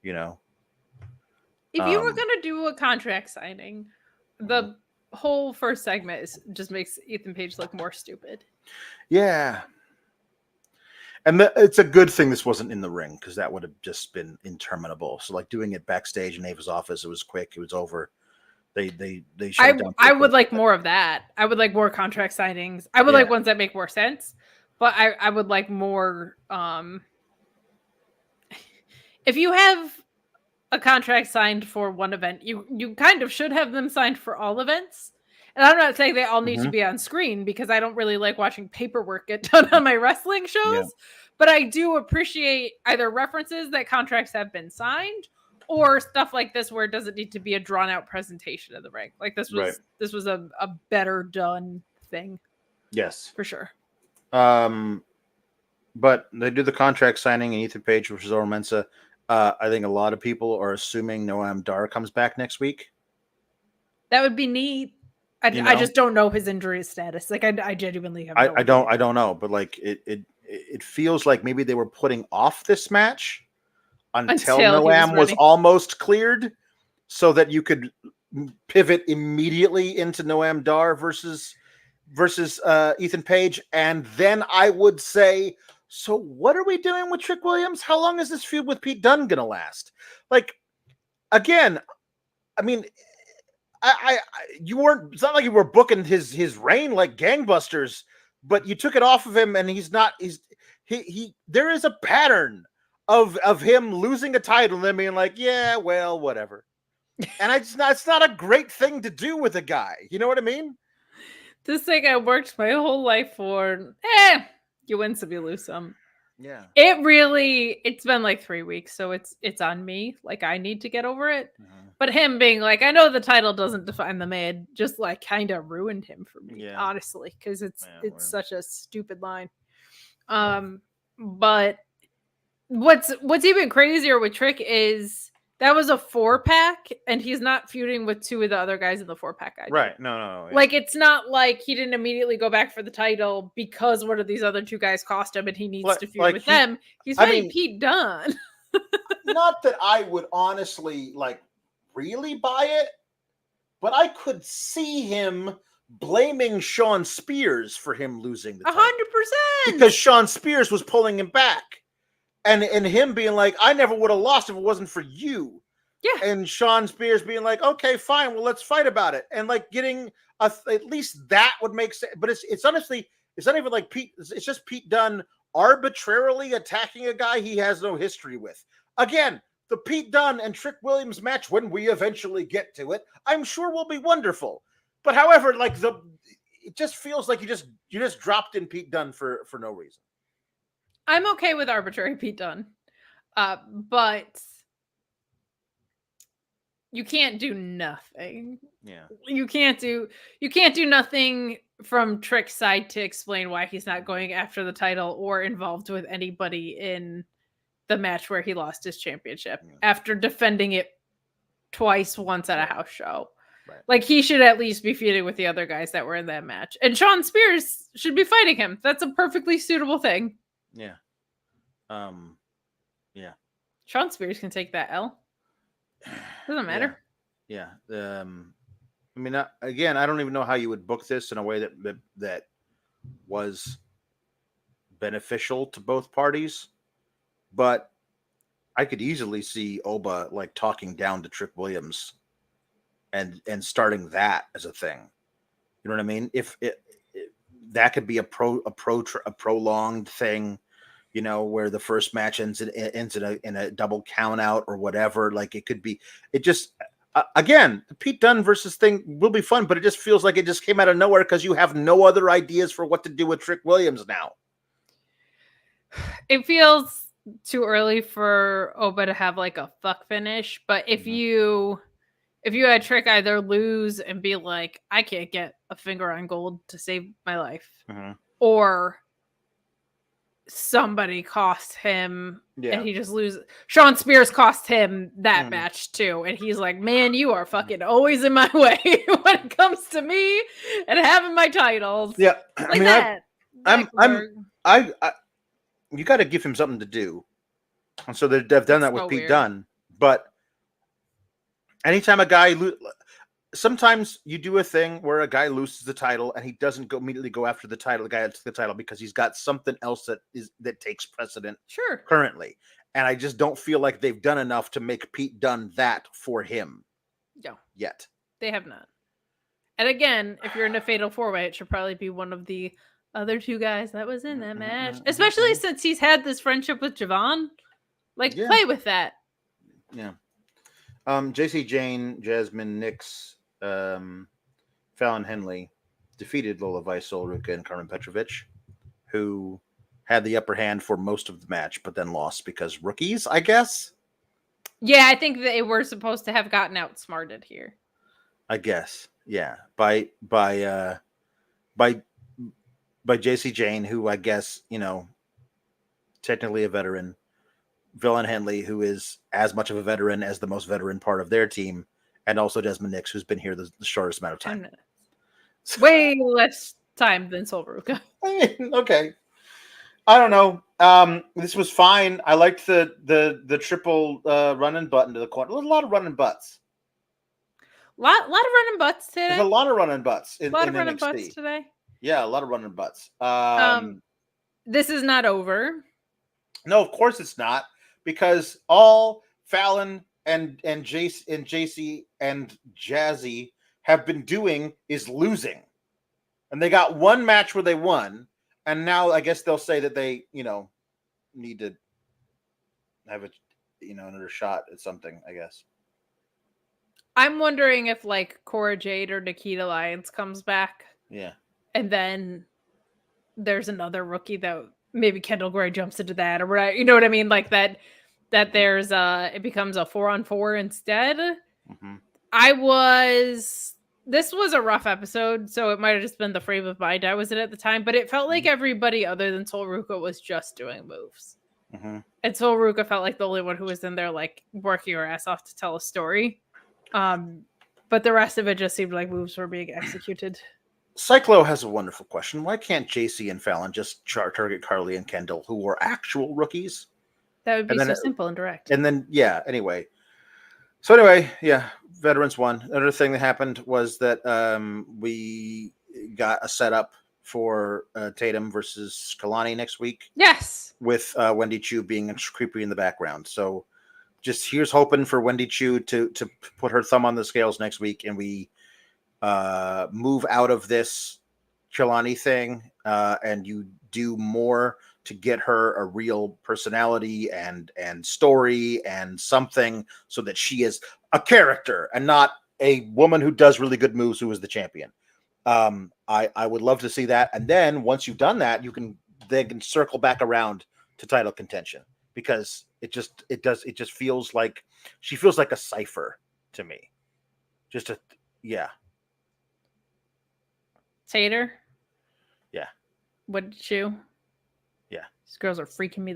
You know, if you were going to do a contract signing, the whole first segment just makes Ethan Page look more stupid. Yeah. And it's a good thing this wasn't in the ring because that would have just been interminable. So like doing it backstage in Ava's office, it was quick. It was over. They shut it down. I would like more of that. I would like more contract signings. I would like ones that make more sense, but I would like more. If you have a contract signed for one event, you kind of should have them signed for all events. And I'm not saying they all need to be on screen because I don't really like watching paperwork get done on my wrestling shows, but I do appreciate either references that contracts have been signed or stuff like this where it doesn't need to be a drawn out presentation of the ring. Like this was a better done thing. Yes, for sure. But they do the contract signing and Ethan Page versus Ora Mensah. I think a lot of people are assuming Noam Dar comes back next week. That would be neat. I just don't know his injury status. Like I genuinely have. I don't know, but like it feels like maybe they were putting off this match until Noam was almost cleared, so that you could pivot immediately into Noam Dar versus Ethan Page, and then I would say, so what are we doing with Trick Williams? How long is this feud with Pete Dunne gonna last? Like, again, I mean, you weren't. It's not like you were booking his reign like gangbusters, but you took it off of him, and there is a pattern of him losing a title and then being like, yeah, well, whatever. And it's not a great thing to do with a guy. You know what I mean? This thing I worked my whole life for. You win some, you lose some. Yeah. It's been like 3 weeks, so it's on me. Like I need to get over it. But him being like, I know the title doesn't define the man, just like kind of ruined him for me, honestly, because it's such a stupid line. But what's even crazier with Trick is That was a 4-pack, and he's not feuding with 2 of the other guys in the 4-pack. Right. No. Yeah. Like, it's not like he didn't immediately go back for the title because one of these other 2 guys cost him and he needs to feud with them. He's fighting Pete Dunne. Not that I would honestly, like, really buy it, but I could see him blaming Sean Spears for him losing the title. 100%! Because Sean Spears was pulling him back. And him being like, I never would have lost if it wasn't for you. Yeah. And Sean Spears being like, okay, fine, well, let's fight about it. And like getting at least that would make sense. But it's honestly, it's not even like Pete. It's just Pete Dunne arbitrarily attacking a guy he has no history with. Again, the Pete Dunne and Trick Williams match, when we eventually get to it, I'm sure will be wonderful. But however, like it just feels like you just dropped in Pete Dunne for no reason. I'm okay with arbitrary Pete Dunne, but you can't do nothing. Yeah, you can't do nothing from Trick's side to explain why he's not going after the title or involved with anybody in the match where he lost his championship after defending it twice, once at a house show. Right. Like, he should at least be feuding with the other guys that were in that match, and Sean Spears should be fighting him. That's a perfectly suitable thing. Yeah. Yeah. Sean Spears can take that L. Doesn't matter. Yeah. I mean, again, I don't even know how you would book this in a way that was beneficial to both parties, but I could easily see Oba like talking down to Trick Williams and starting that as a thing. You know what I mean? If that could be a prolonged thing, you know, where the first match ends in a double count out or whatever. Like, it could be, it just, again, the Pete Dunne versus thing will be fun, but it just feels like it just came out of nowhere because you have no other ideas for what to do with Trick Williams now. It feels too early for Oba to have like a fuck finish, but if you had Trick either lose and be like, I can't get a finger on gold to save my life, or somebody cost him and he just loses. Sean Spears cost him that match too, and he's like, man, you are fucking always in my way when it comes to me and having my titles. Yeah, like I mean, that. You got to give him something to do, and so they've done that with Pete Dunne. But anytime a guy sometimes you do a thing where a guy loses the title and he doesn't immediately go after the guy that took the title, because he's got something else that takes precedent currently. And I just don't feel like they've done enough to make Pete Dunne that for him. No. Yet. They have not. And again, if you're in a fatal 4-way, it should probably be one of the other 2 guys that was in that match. Especially since he's had this friendship with Javon. Like, play with that. Yeah. JC Jane, Jasmine Nix, Fallon Henley defeated Lola Vice, Solruka, and Carmen Petrovic, who had the upper hand for most of the match, but then lost because rookies, I guess. Yeah, I think they were supposed to have gotten outsmarted here. I guess, yeah, by JC Jane, who I guess, you know, technically a veteran, Fallon Henley, who is as much of a veteran as the most veteran part of their team, and also Desmond Nix, who's been here the shortest amount of time. 10 minutes. Way less time than Solruka. I mean, okay. I don't know. This was fine. I liked the triple running button to the corner. There's a lot of running butts. Lot of running butts today. There's a lot of running butts in running NXT. Butts today. Yeah, a lot of running butts. This is not over. No, of course it's not, because all Fallon and JC and Jazzy have been doing is losing. And they got one match where they won, and now I guess they'll say that they, you know, need to have a, you know, another shot at something, I guess. I'm wondering if like Cora Jade or Nikita Lyons comes back. Yeah. And then there's another rookie that maybe Kendall Gray jumps into that, or whatever. You know what I mean? Like that there's it becomes a 4-on-4 instead. This was a rough episode, so it might have just been the frame of mind I was in at the time, but it felt like everybody other than Solruka was just doing moves. And so Ruka felt like the only one who was in there like working her ass off to tell a story. But the rest of it just seemed like moves were being executed. Cyclo has a wonderful question. Why can't JC and Fallon just target Carly and Kendall, who were actual rookies? That would be so simple and direct. And then, anyway. So anyway, veterans won. Another thing that happened was that we got a setup for Tatum versus Kalani next week. Yes. With Wendy Chu being creepy in the background. So just here's hoping for Wendy Chu to put her thumb on the scales next week, and we move out of this Kalani thing, and you do more to get her a real personality and story and something, so that she is a character and not a woman who does really good moves who is the champion. I would love to see that. And then once you've done that, they can circle back around to title contention, because it just feels like she feels like a cipher to me. Tater. Yeah. What did you? Yeah. These girls are freaking me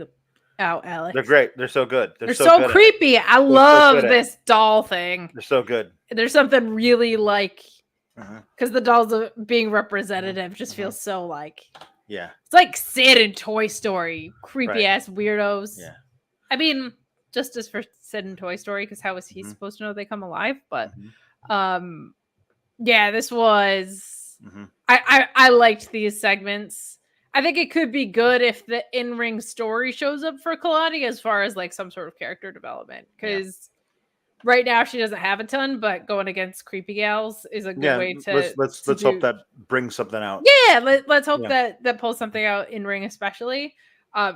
out, Alex. They're great. They're so good. They're so creepy. I love this doll thing. They're so good. There's something really like, because the dolls are being representative just feels so like, it's like Sid in Toy Story, creepy ass weirdos. Yeah. I mean, justice for Sid in Toy Story, because how is he supposed to know they come alive? But this was I liked these segments. I think it could be good if the in-ring story shows up for Kalani as far as like some sort of character development, because right now she doesn't have a ton, but going against creepy gals is a good way to let's hope that brings something out. Let's hope that pulls something out in ring, especially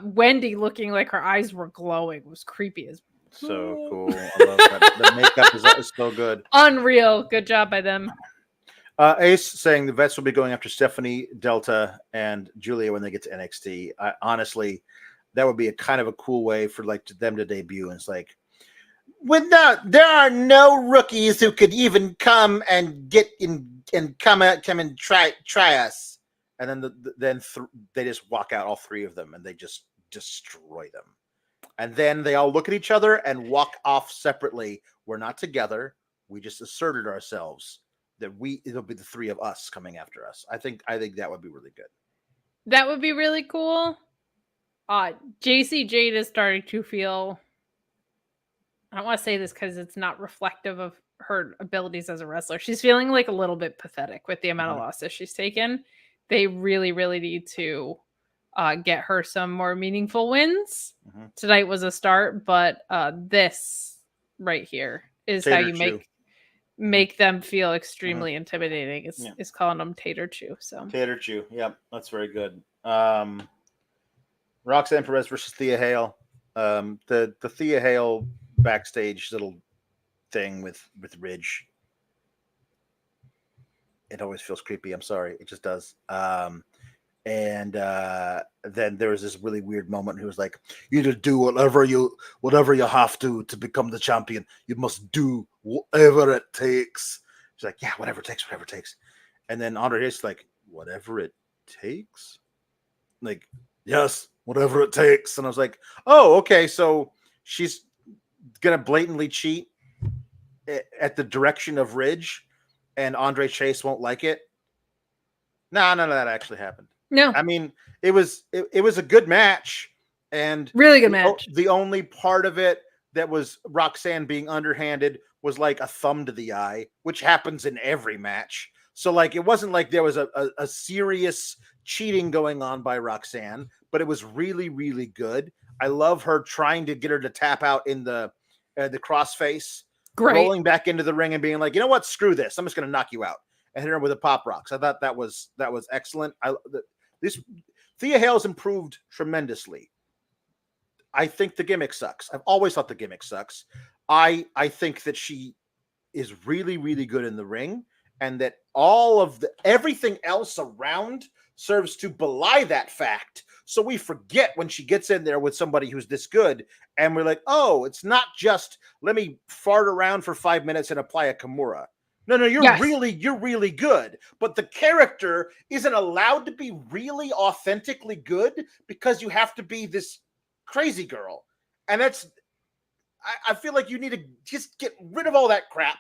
Wendy looking like her eyes were glowing was creepy as so cool. I love that. The makeup is so good. Unreal. Good job by them. Ace saying the vets will be going after Stephanie, Delta, and Julia when they get to NXT. Honestly, that would be a kind of a cool way for like them to debut. And it's like, there are no rookies who could even come and get in and come and try us. And then they just walk out, all three of them, and they just destroy them. And then they all look at each other and walk off separately. We're not together. We just asserted ourselves. That it'll be the three of us coming after us. I think that would be really good. That would be really cool. JC Jade is starting to feel, I don't want to say this because it's not reflective of her abilities as a wrestler. She's feeling like a little bit pathetic with the amount of losses she's taken. They really, really need to get her some more meaningful wins. Tonight was a start, but this right here is Tater how you make them feel extremely intimidating. Is calling them Tater Chew. So Tater Chew. Yep. That's very good. Roxanne Perez versus Thea Hale. The Thea Hale backstage little thing with Ridge. It always feels creepy. I'm sorry. It just does. And then there was this really weird moment. He was like, "You need to do whatever you have to become the champion. You must do whatever it takes." She's like, "Yeah, whatever it takes." And then Andre is like, "Whatever it takes?" Like, "Yes, whatever it takes." And I was like, "Oh, okay. So she's gonna blatantly cheat at the direction of Ridge, and Andre Chase won't like it." No, none of that actually happened. No, I mean, it was a good match, and really good match. The only part of it that was Roxanne being underhanded was like a thumb to the eye, which happens in every match. So like, it wasn't like there was a serious cheating going on by Roxanne, but it was really, really good. I love her trying to get her to tap out in the crossface, rolling back into the ring and being like, "You know what? Screw this. I'm just going to knock you out." And hit her with a pop rocks. I thought that was excellent. Thea Hale's improved tremendously. I think the gimmick sucks. I've always thought the gimmick sucks. I think that she is really, really good in the ring, and that everything else around serves to belie that fact. So we forget when she gets in there with somebody who's this good, and we're like, "Oh, it's not just let me fart around for 5 minutes and apply a Kimura." No, you're really good. But the character isn't allowed to be really authentically good because you have to be this crazy girl. And I feel like you need to just get rid of all that crap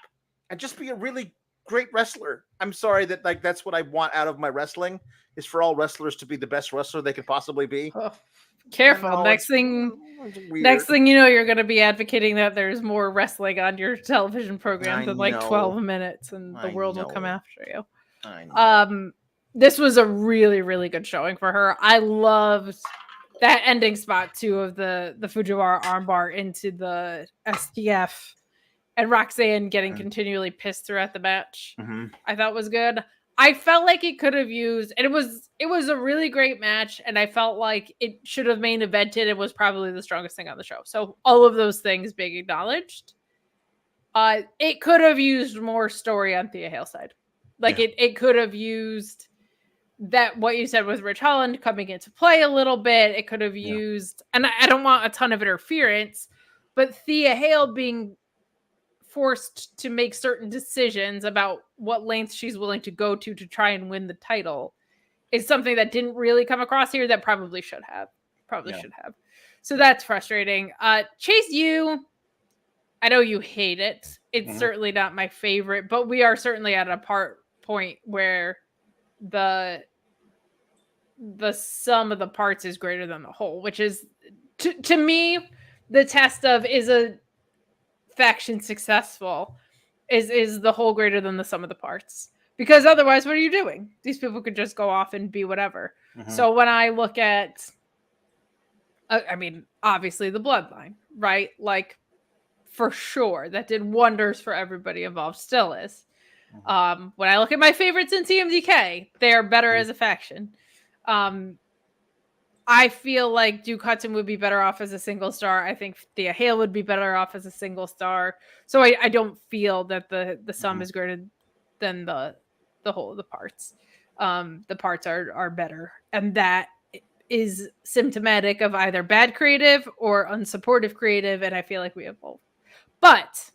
and just be a really great wrestler. I'm sorry that like that's what I want out of my wrestling is for all wrestlers to be the best wrestler they could possibly be. Oh, careful. Next thing you know, you're going to be advocating that there's more wrestling on your television program than like 12 minutes, and the world will come after you. I know. This was a really, really good showing for her. I loved that ending spot too of the Fujiwara armbar into the STF and Roxanne getting continually pissed throughout the match. I thought was good. I felt like it could have used, and it was a really great match, and I felt like it should have main evented. It was probably the strongest thing on the show. So all of those things being acknowledged. It could have used more story on Thea Hale's side. Like it could have used that what you said with Rich Holland coming into play a little bit. It could have used, and I don't want a ton of interference, but Thea Hale being forced to make certain decisions about what lengths she's willing to go to try and win the title is something that didn't really come across here that probably should have. So that's frustrating. Chase U, I know you hate it. It's certainly not my favorite, but we are certainly at a point where the sum of the parts is greater than the whole, which is to me the test of is a faction successful is the whole greater than the sum of the parts, because otherwise what are you doing? These people could just go off and be whatever. So when I look at I mean obviously the bloodline, right? Like for sure that did wonders for everybody involved, still is. When I look at my favorites in TMDK, they are better as a faction. I feel like Duke Hudson would be better off as a single star. I think Thea Hale would be better off as a single star. So I don't feel that the sum is greater than the whole of the parts. The parts are better. And that is symptomatic of either bad creative or unsupportive creative. And I feel like we have both. But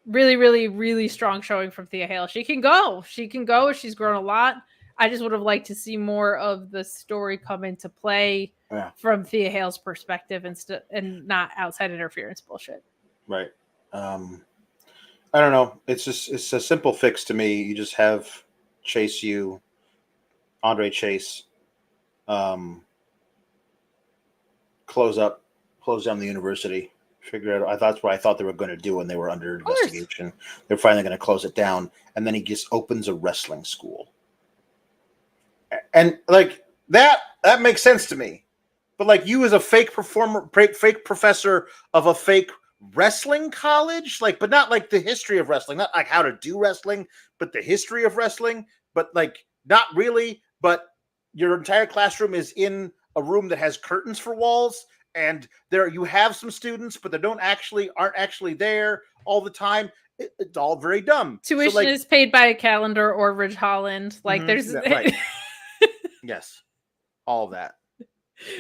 really, really, really strong showing from Thea Hale. She can go. She's grown a lot. I just would have liked to see more of the story come into play from Thea Hale's perspective and not outside interference bullshit. Right. I don't know. It's a simple fix to me. You just have Chase U, Andre Chase, close down the university. Figure out. That's what I thought they were going to do when they were under investigation. They're finally going to close it down, and then he just opens a wrestling school. And like that makes sense to me. But like you as a fake professor of a fake wrestling college, like, but not like the history of wrestling, not like how to do wrestling, but the history of wrestling, but like not really, but your entire classroom is in a room that has curtains for walls, and there you have some students, but they aren't actually there all the time. It's all very dumb. Tuition is paid by a calendar or Ridge Holland. Like there's right. Yes, all of that.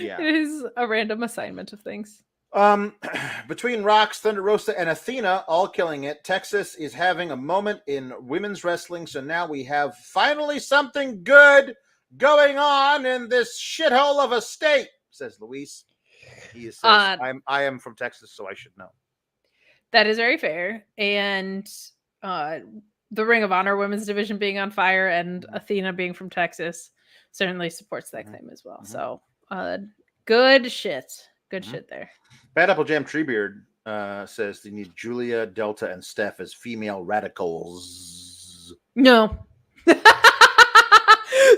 Yeah, it is a random assignment of things. Between Rox, Thunder Rosa, and Athena all killing it, Texas is having a moment in women's wrestling. So now we have finally something good going on in this shithole of a state, says Luis. He says, I am from Texas, so I should know. That is very fair. And the Ring of Honor women's division being on fire and Athena being from Texas certainly supports that claim as well. So good shit. Good shit there. Bad Apple Jam Treebeard says they need Julia, Delta, and Steph as female radicals. No.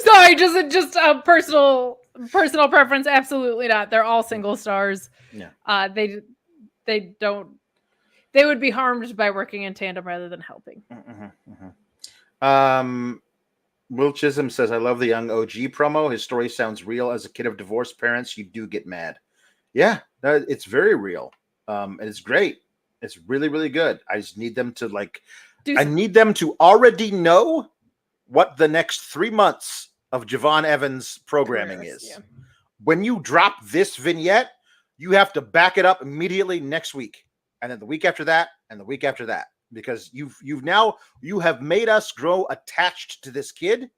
Sorry, just a personal preference. Absolutely not. They're all single stars. Yeah. They would be harmed by working in tandem rather than helping. Will Chisholm says, I love the young OG promo. His story sounds real. As a kid of divorced parents, you do get mad. Yeah, it's very real. And it's great. It's really, really good. I just need them to I need them to already know what the next 3 months of Javon Evans programming is. Yeah. When you drop this vignette, you have to back it up immediately next week. And then the week after that, and the week after that. Because you have made us grow attached to this kid,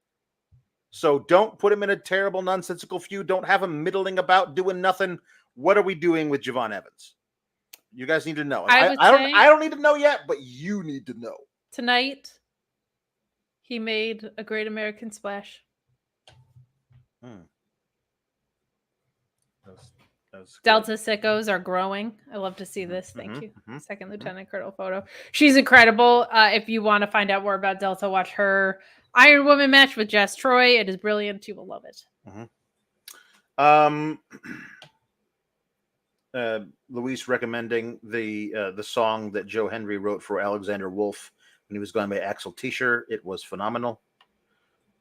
So don't put him in a terrible, nonsensical feud. Don't have him middling about doing nothing. What are we doing with Javon Evans? You guys need to know. I don't need to know yet, but you need to know. Tonight, he made a great American splash. Delta sickos are growing. I love to see this. Thank you. Second Lieutenant Colonel photo. She's incredible. If you want to find out more about Delta, watch her Iron Woman match with Jess Troy. It is brilliant. You will love it. Luis recommending the song that Joe Hendry wrote for Alexander Wolf when he was going by Axel T-shirt. It was phenomenal.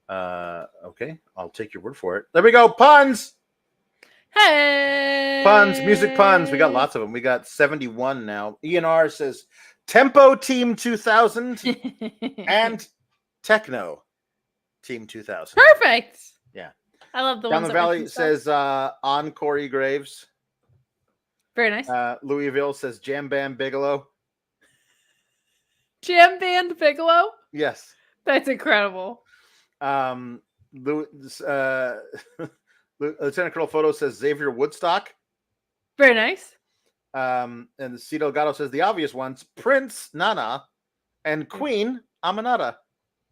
Okay, I'll take your word for it. There we go. Puns. Hey, puns, music puns. We got lots of them. We got 71 now. ENR says Tempo Team 2000 and Techno Team 2000. Perfect. Yeah. I love the Down ones the that Valley says on Corey Graves. Very nice. Louisville says Jam Band Bigelow. Jam Band Bigelow? Yes. That's incredible. Lieutenant Colonel Photo says Xavier Woodstock. Very nice. And the C. Delgado says the obvious ones: Prince Nana and Queen Aminata.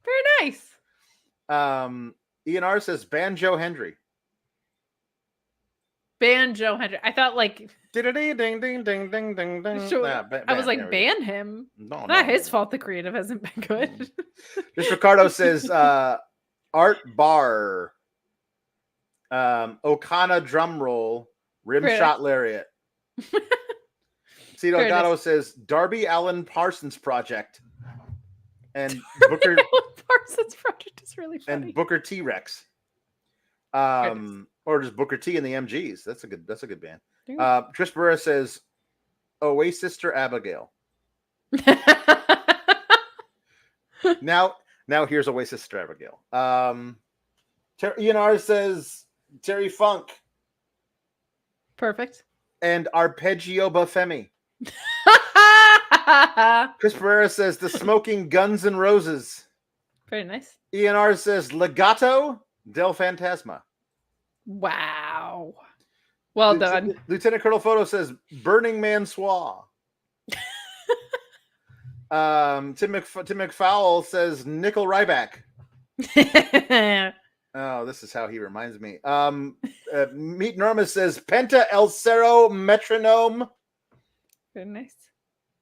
Very nice. ENR says Banjo Hendry. Banjo Hendry. I thought like ding ding ding ding ding ding ding. Sure. I was like, ban him. No, not his fault. The creative hasn't been good. This Ricardo says Art Bar. Okana drum roll, rim shot lariat. C. Delgado says Darby Allen Parsons Project. And Booker Parsons Project is really funny. And Booker T Rex. Or just Booker T and the MGs. That's a good band. Tris Barrera says Oasis Sister Abigail. Now here's Oasis Sister Abigail. ENR says Terry Funk. Perfect. And Arpeggio Femi. Chris Pereira says the Smoking Guns and Roses. Very nice. ENR says Legato del Fantasma. Wow. Well done. Lieutenant Colonel Photo says Burning Man Swa. Tim McFowle says Nickel Ryback. Oh, this is how he reminds me. Meet Norma says Penta El Cerro Metronome. Very nice.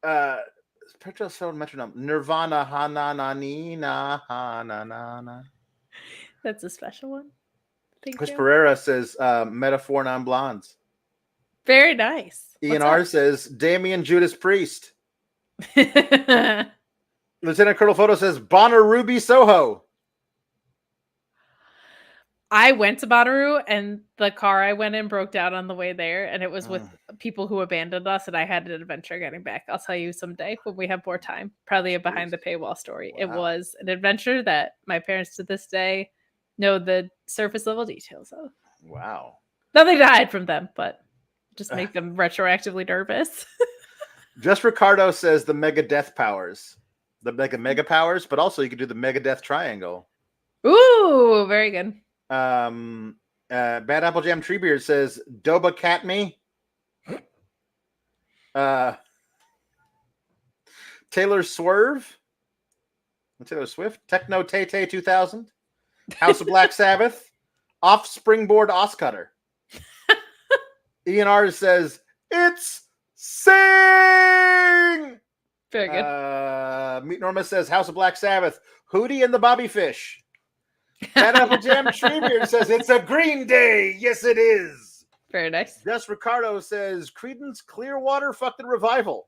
Penta El Cerro Metronome. Nirvana ha na na ni na ha na na na. That's a special one. Chris Pereira says Metaphor Non Blondes. Very nice. ENR says Damian Judas Priest. Lieutenant Colonel Photo says Bonner Ruby Soho. I went to Bonnaroo and the car I went in broke down on the way there, and it was with people who abandoned us, and I had an adventure getting back. I'll tell you someday when we have more time. Probably a behind the paywall story. Wow. It was an adventure that my parents to this day know the surface level details of. Wow. Nothing to hide from them, but just make them retroactively nervous. Just Ricardo says the Mega Death powers. The Mega powers, but also you could do the Mega Death Triangle. Ooh, very good. Bad Apple Jam Treebeard says Doba Cat Me. Taylor Swerve. Taylor Swift. Techno Tay 2000. House of Black Sabbath. Off Springboard Oscutter. ENR says it's Sing. Very good. Meet Norma says House of Black Sabbath. Hootie and the Bobby Fish. Bad Apple Jam Treebeard says it's a Green Day. Yes, it is. Very nice. Just Ricardo says Creedence Clearwater fucking revival.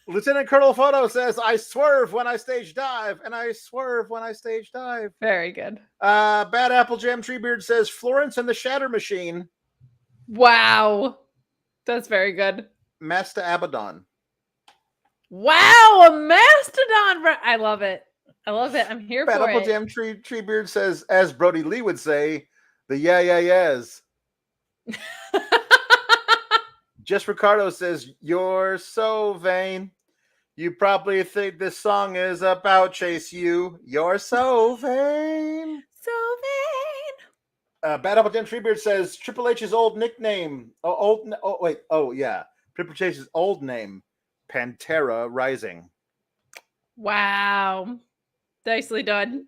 Lieutenant Colonel Photo says I swerve when I stage dive, and I swerve when I stage dive. Very good. Bad Apple Jam Treebeard says Florence and the Shatter Machine. Wow, that's very good. Master Abaddon. Wow, a Mastodon. I love it. I love it. I'm here Bad for Apple it. Jam Treebeard says, as Brody Lee would say, the yes. Just Ricardo says, you're so vain. You probably think this song is about Chase U. You're so vain. So Bad Apple Jim Treebeard says Triple H's old nickname. Triple H's old name, Pantera Rising. Wow. Nicely done.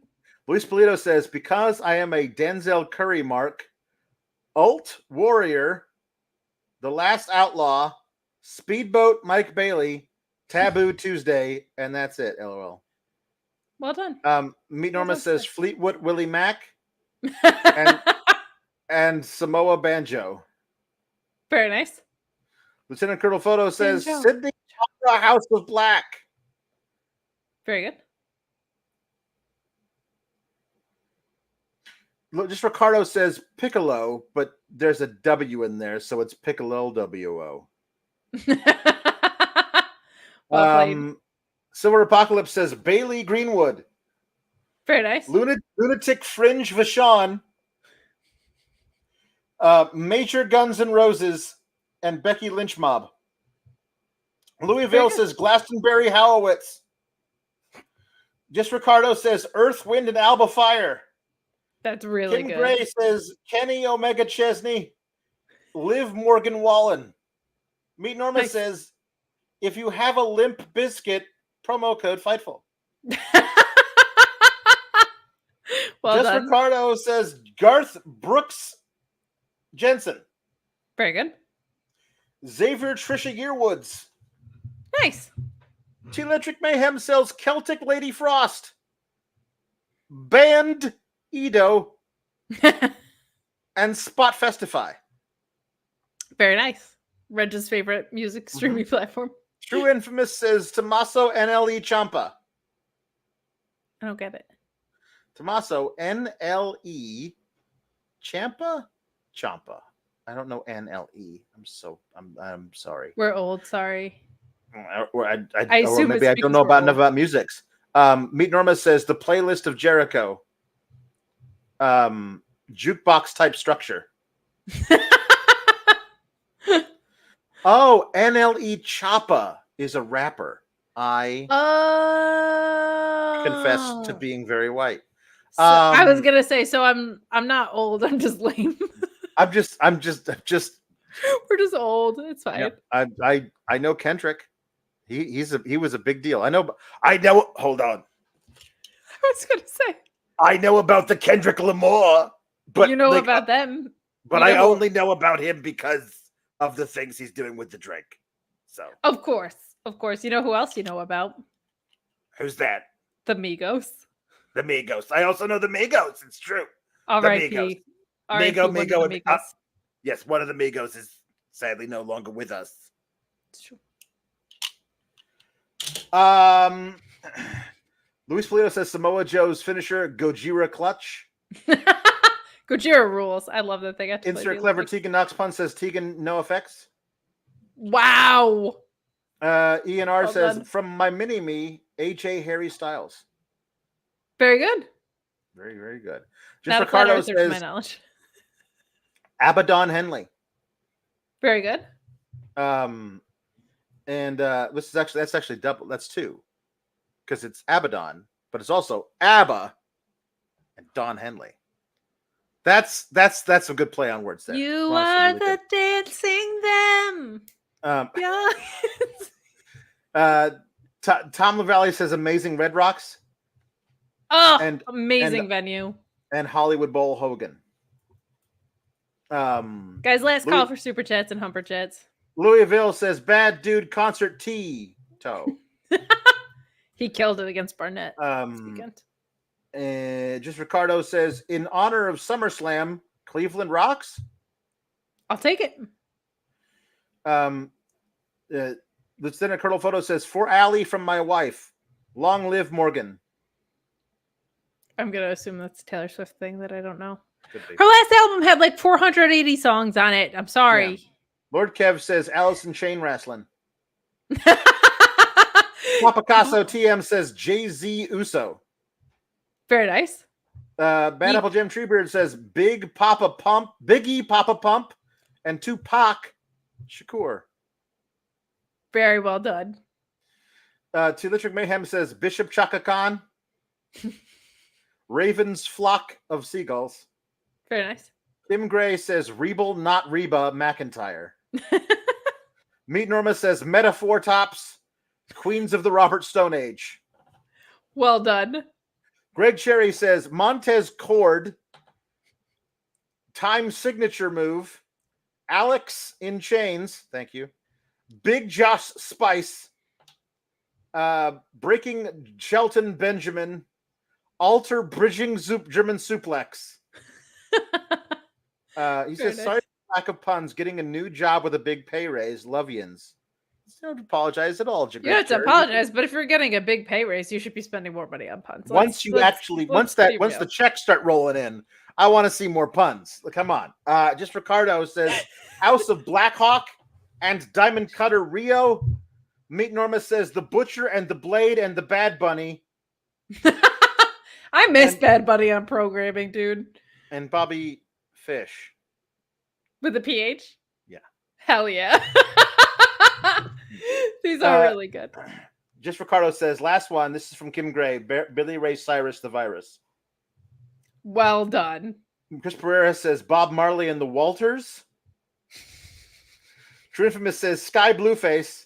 Luis Polito says, because I am a Denzel Curry mark, Ult Warrior, The Last Outlaw, Speedboat Mike Bailey, Taboo Tuesday, and that's it. LOL. Well done. Meet Norma done, says sir. Fleetwood Willie Mack and Samoa Banjo. Very nice. Lieutenant Colonel Photo says Banjo. Sydney Opera House of Black. Very good. Look, just Ricardo says Piccolo, but there's a W in there, so it's Piccolo WO. Well played. Silver Apocalypse says Bailey Greenwood. Very nice. Lunatic Fringe Vashon. Major Guns N' Roses and Becky Lynch Mob. Louisville says Glastonbury Howowitz. Just Ricardo says Earth, Wind, and Alba Fire. That's really Kim good. Gray says Kenny Omega Chesney. Liv Morgan Wallen. Meet Norma Nice. says, if you have a limp biscuit, promo code Fightful. Well Just done. Ricardo says Garth Brooks Jensen. Very good. Xavier Trisha Yearwoods. Nice. T-Electric Mayhem sells Celtic Lady Frost. Band Edo and Spot Festify. Very nice. Reg's favorite music streaming platform. True Infamous says Tommaso NLE Ciampa. I don't get it. Tommaso NLE Ciampa? Ciampa. I don't know NLE. I'm sorry. We're old. Sorry. Or I or assume maybe it's I don't because know we're about old. enough about musics. Meet Norma says the playlist of Jericho. Jukebox type structure. Oh, NLE Choppa is a rapper. I confess to being very white. So, I was gonna say, so I'm not old. I'm just lame. I'm just. We're just old. It's fine. I know Kendrick. He was a big deal. I know. Hold on. I was gonna say. I know about the Kendrick Lamar, but you know about them. But You I know- only know about him because of the things he's doing with the drink. So Of course. You know who else you know about? who's that? The Migos. The Migos. I also know the Migos. It's true. R.I.P. R.I.P. one of the Migo. Migos. Yes, one of the Migos is sadly no longer with us. It's true. Luis Polito says Samoa Joe's finisher, Gojira Clutch. Gojira rules. I love that they got to play Insert the Clever Olympics. Tegan Knox Pun says Tegan, no effects. Wow. ENR Well says, done. from my mini-me, H.A. Harry Styles. Very good. Very, very good. Just Not a flat Ricardo earther to my says knowledge. Abaddon Henley. Very good. And that's actually double. That's two. Because it's Abaddon, but it's also Abba and Don Henley. That's some good play on words there. You Honestly, are really the dancing them. Yeah. Tom LaValle says amazing Red Rocks Oh, And- amazing venue. and Hollywood Bowl Hogan. Guys, last call for super chats and humper chats. Louisville says bad dude concert Toe. He killed it against Barnett this weekend. Just Ricardo says in honor of SummerSlam, Cleveland rocks. I'll take it. Lieutenant Colonel Photo says for Allie from my wife. Long live Morgan. I'm gonna assume that's a Taylor Swift thing that I don't know. Could be. Her last album had like 480 songs on it. I'm sorry. Lord Kev says Allison Chain Wrestling. Picasso TM says Jay-Z Uso. Very nice. Bad Apple Jim Treebeard says Biggie Papa Pump, and Tupac Shakur. Very well done. Electric Mayhem says Bishop Chaka Khan. Raven's Flock of Seagulls. Very nice. Tim Gray says Rebel, not Reba McIntyre. Meat Norma says Metaphor Tops, Queens of the Robert Stone Age. Well done. Greg Cherry says Montez Cord, Time Signature Move, Alex in Chains, thank you. Big Josh Spice, Breaking Shelton Benjamin, Alter Bridging German Suplex. He says, sorry for the lack of puns, getting a new job with a big pay raise. Love yins. You don't apologize at all. You don't have to apologize, but if you're getting a big pay raise, you should be spending more money on puns. Once the checks start rolling in, I want to see more puns. Come on. Just Ricardo says House of Blackhawk and Diamond Cutter Rio. Meat Norma says the Butcher and the Blade and the Bad Bunny. I miss Bad Bunny on programming, dude. And Bobby Fish. With a PH? Yeah. Hell yeah. These are really good. Just Ricardo says, last one. This is from Kim Gray. Billy Ray Cyrus, the Virus. Well done. Chris Pereira says Bob Marley and the Walters. True Infamous says Sky Blueface,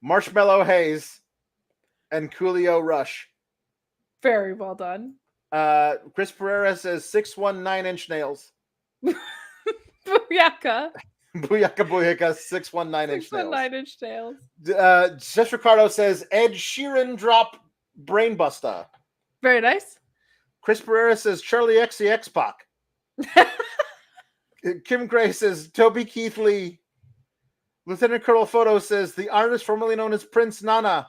Marshmallow Haze, and Coolio Rush. Very well done. Chris Pereira says 619-inch nails. Booyaka. Booyaka, 619-inch nails. 619-inch nails. Just Ricardo says Ed Sheeran drop Brainbuster. Very nice. Chris Pereira says Charlie XCX Pac. Kim Gray says Toby Keith Lee. Lieutenant Colonel Photo says the artist formerly known as Prince Nana.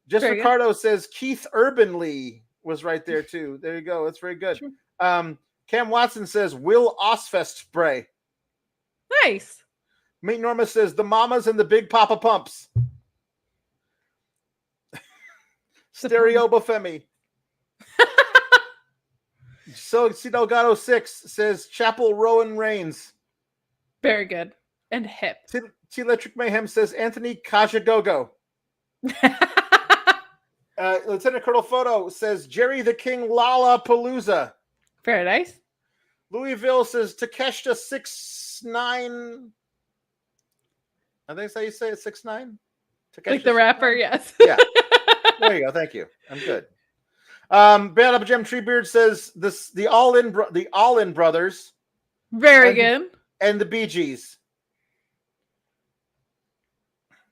Just very Ricardo good. Says Keith Urban Lee was right there too. There you go. That's very good. Sure. Cam Watson says Will Osfest spray. Nice. Meat Norma says the Mamas and the Big Papa Pumps. Stereo Oba Femi. So C Delgado 6 says Chapel Rowan Reigns. Very good. And hip. T Electric Mayhem says Anthony Kajagogo. Lieutenant Colonel Photo says Jerry the King Lollapalooza. Very nice. Louisville says Takeshita 6'9". I think that's how you say it, 6'9". Like the rapper, yes. Yeah. There you go. Thank you. I'm good. Bad Up Gem Treebeard says the All In Brothers. Very good. And the Bee Gees.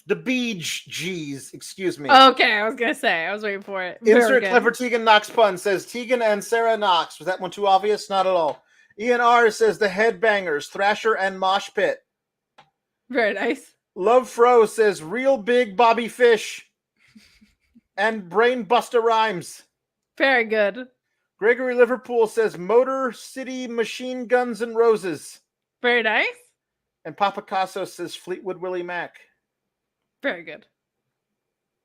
The Bee Gees, excuse me. Okay, I was gonna say. I was waiting for it. Insert clever Tegan Knox pun says Tegan and Sarah Knox. Was that one too obvious? Not at all. Ian R says the Headbangers, Thrasher and Mosh Pit. Very nice. Love Fro says Real Big Bobby Fish and Brain Buster Rhymes. Very good. Gregory Liverpool says Motor City Machine Guns and Roses. Very nice. And Papa Casso says Fleetwood Willie Mac. Very good.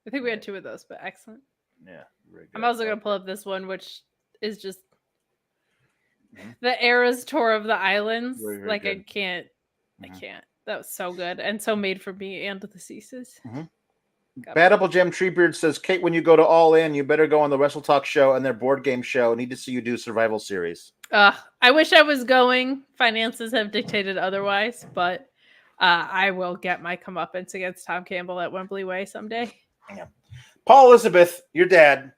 I think we had two of those, but excellent. Yeah. Very good. I'm also going to pull up this one, which is just the Eras Tour of the Islands. Very like, good. I can't. That was so good. And so made for me and the Ceases. Bad Apple Gem Treebeard says, Kate, when you go to All In, you better go on the Wrestle Talk show and their board game show. Need to see you do Survival Series. I wish I was going. Finances have dictated otherwise, but I will get my comeuppance against Tom Campbell at Wembley Way someday. Yeah. Paul Elizabeth, your dad,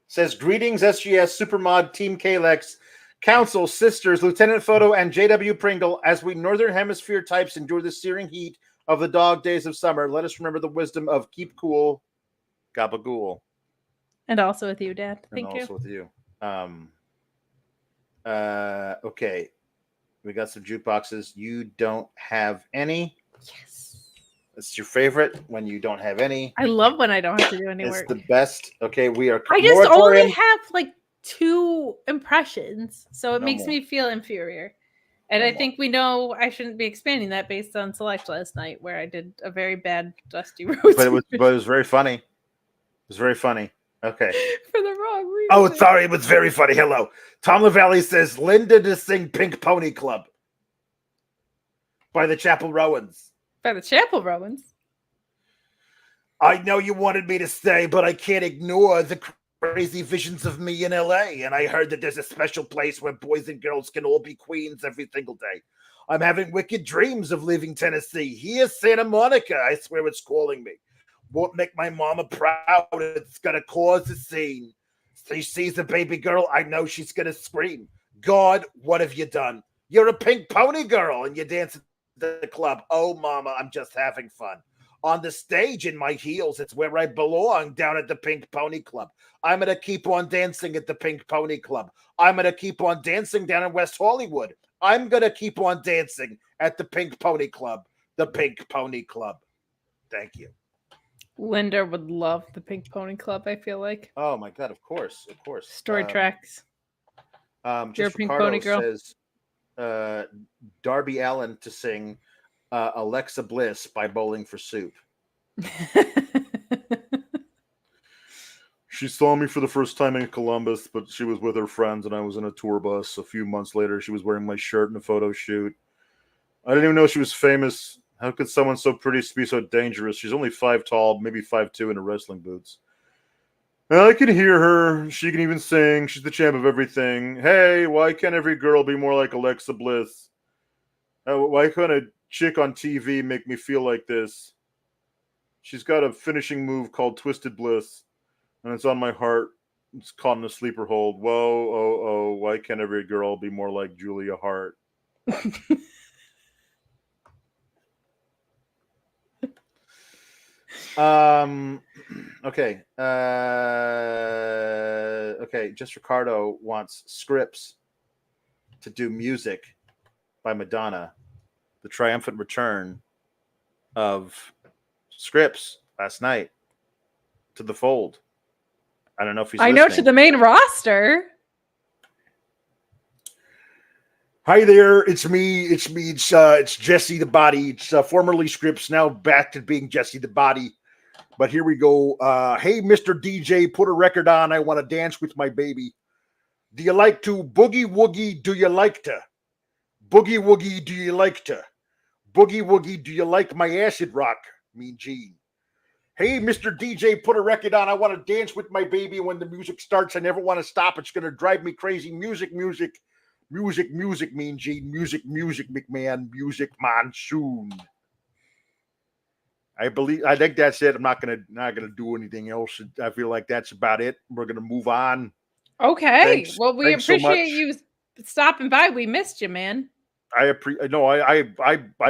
says, greetings, SGS, Supermod, Team Kalex, Council, Sisters, Lieutenant Photo, and JW Pringle. As we Northern Hemisphere types endure the searing heat of the dog days of summer, let us remember the wisdom of keep cool, gabagool. And also with you, Dad. Thank you. Also with you. Okay. We got some jukeboxes. You don't have any. Yes. It's your favorite when you don't have any. I love when I don't have to do any work. It's the best. Okay, we are. I just only have like 2 impressions, so it makes me feel inferior. And I think we know I shouldn't be expanding that based on Select last night, where I did a very bad Dusty Rhodes. But it was very funny. It was very funny. Okay. For the wrong reason. Oh, sorry. It was very funny. Hello. Tom LaValle says, Linda to sing Pink Pony Club by the Chapel Rowans. By the Chapel Rowans? I know you wanted me to stay, but I can't ignore the crazy visions of me in LA, and I heard that there's a special place where boys and girls can all be queens every single day. I'm having wicked dreams of leaving Tennessee. Here's Santa Monica. I swear it's calling me. Won't make my mama proud. It's going to cause a scene. She sees a baby girl. I know she's going to scream. God, what have you done? You're a pink pony girl, and you dance at the club. Oh, mama, I'm just having fun. On the stage in my heels, it's where I belong, down at the Pink Pony Club. I'm going to keep on dancing at the Pink Pony Club. I'm going to keep on dancing down in West Hollywood. I'm going to keep on dancing at the Pink Pony Club. The Pink Pony Club. Thank you. Linda would love the Pink Pony Club, I feel like. Oh, my God. Of course. Of course. Story tracks. Just You're a Pink Ricardo Pony girl. says Darby Allin to sing Alexa Bliss by Bowling for Soup. She saw me for the first time in Columbus, but she was with her friends, and I was in a tour bus. A few months later, she was wearing my shirt in a photo shoot. I didn't even know she was famous. How could someone so pretty be so dangerous? She's only 5 tall, maybe 5'2" in her wrestling boots. And I can hear her. She can even sing. She's the champ of everything. Hey, why can't every girl be more like Alexa Bliss? Why couldn't a chick on TV make me feel like this? She's got a finishing move called Twisted Bliss, and it's on my heart. It's caught in a sleeper hold. Whoa, oh, why can't every girl be more like Julia Hart? Okay. Okay, just Ricardo wants Scripps to do music by Madonna. The triumphant return of Scripps last night to the fold. I don't know if he's listening. know, to the main roster. Hi there, it's me. It's Jesse the Body. It's formerly Scripps, now back to being Jesse the Body. But here we go. Hey, Mr. DJ, put a record on. I want to dance with my baby. Do you like to boogie woogie? Do you like to boogie woogie? Do you like to boogie woogie? Do you like my acid rock? Mean Gene. Hey, Mr. DJ, put a record on. I want to dance with my baby when the music starts. I never want to stop. It's going to drive me crazy. Music, music, music, music, Mean Gene. Music, music, McMahon. Music, monsoon. I think that's it. I'm not gonna do anything else. I feel like that's about it. We're gonna move on. Okay. Well, we appreciate so you stopping by. We missed you, man. I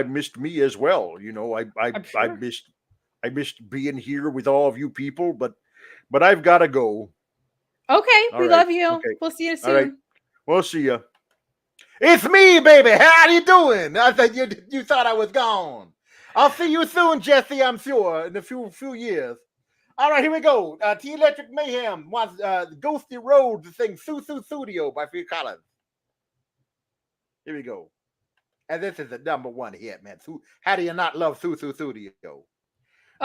missed me as well. You know, I missed being here with all of you people, but I've got to go. Okay, we love you. Okay. We'll see you soon. All right, we'll see you. It's me, baby. How you doing? I thought you thought I was gone. I'll see you soon, Jesse. I'm sure in a few years. All right, here we go. T Electric Mayhem wants Ghosty Road to sing "Sue Sue Studio" by Phil Collins. Here we go. And this is the #1 hit, man. How do you not love "Sue Sue Studio"? Oh.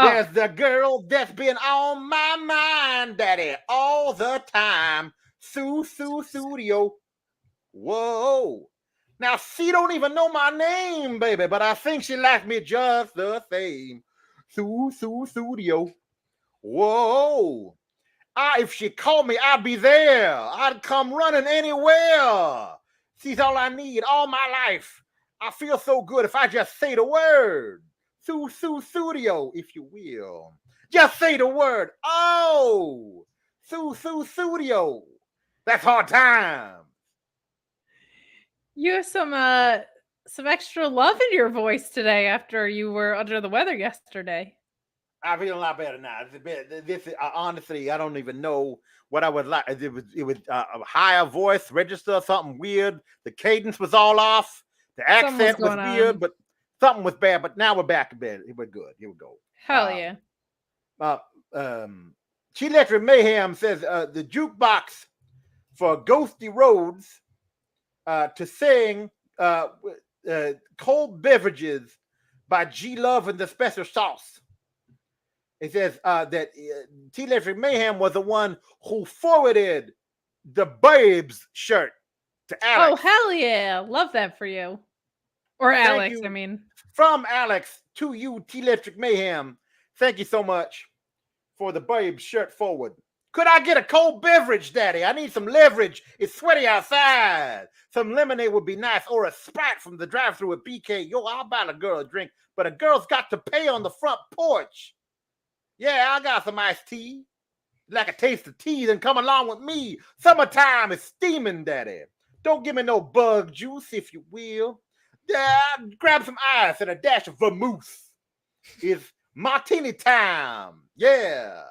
There's the girl that's been on my mind, daddy, all the time. Sue Sue Studio. Whoa. Now, she don't even know my name, baby, but I think she likes me just the same. Sue Sue Studio. Whoa. If she called me, I'd be there. I'd come running anywhere. She's all I need all my life. I feel so good if I just say the word. Sue Sue Studio, if you will. Just say the word. Oh, Sue Sue Studio. That's hard time. You have some extra love in your voice today after you were under the weather yesterday. I feel a lot better now. This honestly, I don't even know what I would like. It was a higher voice register, something weird. The cadence was all off. The accent was weird, but something was bad. But now we're back in bed. We're good. Here we go. Hell yeah. T Electric Mayhem says the jukebox for Ghosty Roads to sing Cold Beverages by G Love and the Special Sauce. It says that T Electric Mayhem was the one who forwarded the Babes shirt to Alex. Oh, hell yeah. Love that for you. Or Alex, I mean. From Alex to you, T Electric Mayhem. Thank you so much for the Babes shirt forward. Could I get a cold beverage, Daddy? I need some leverage. It's sweaty outside. Some lemonade would be nice, or a Sprite from the drive-thru at BK. Yo, I'll buy a girl a drink, but a girl's got to pay on the front porch. Yeah, I got some iced tea. Like a taste of tea, then come along with me. Summertime is steaming, Daddy. Don't give me no bug juice, if you will. Yeah, grab some ice and a dash of vermouth. It's martini time. Yeah.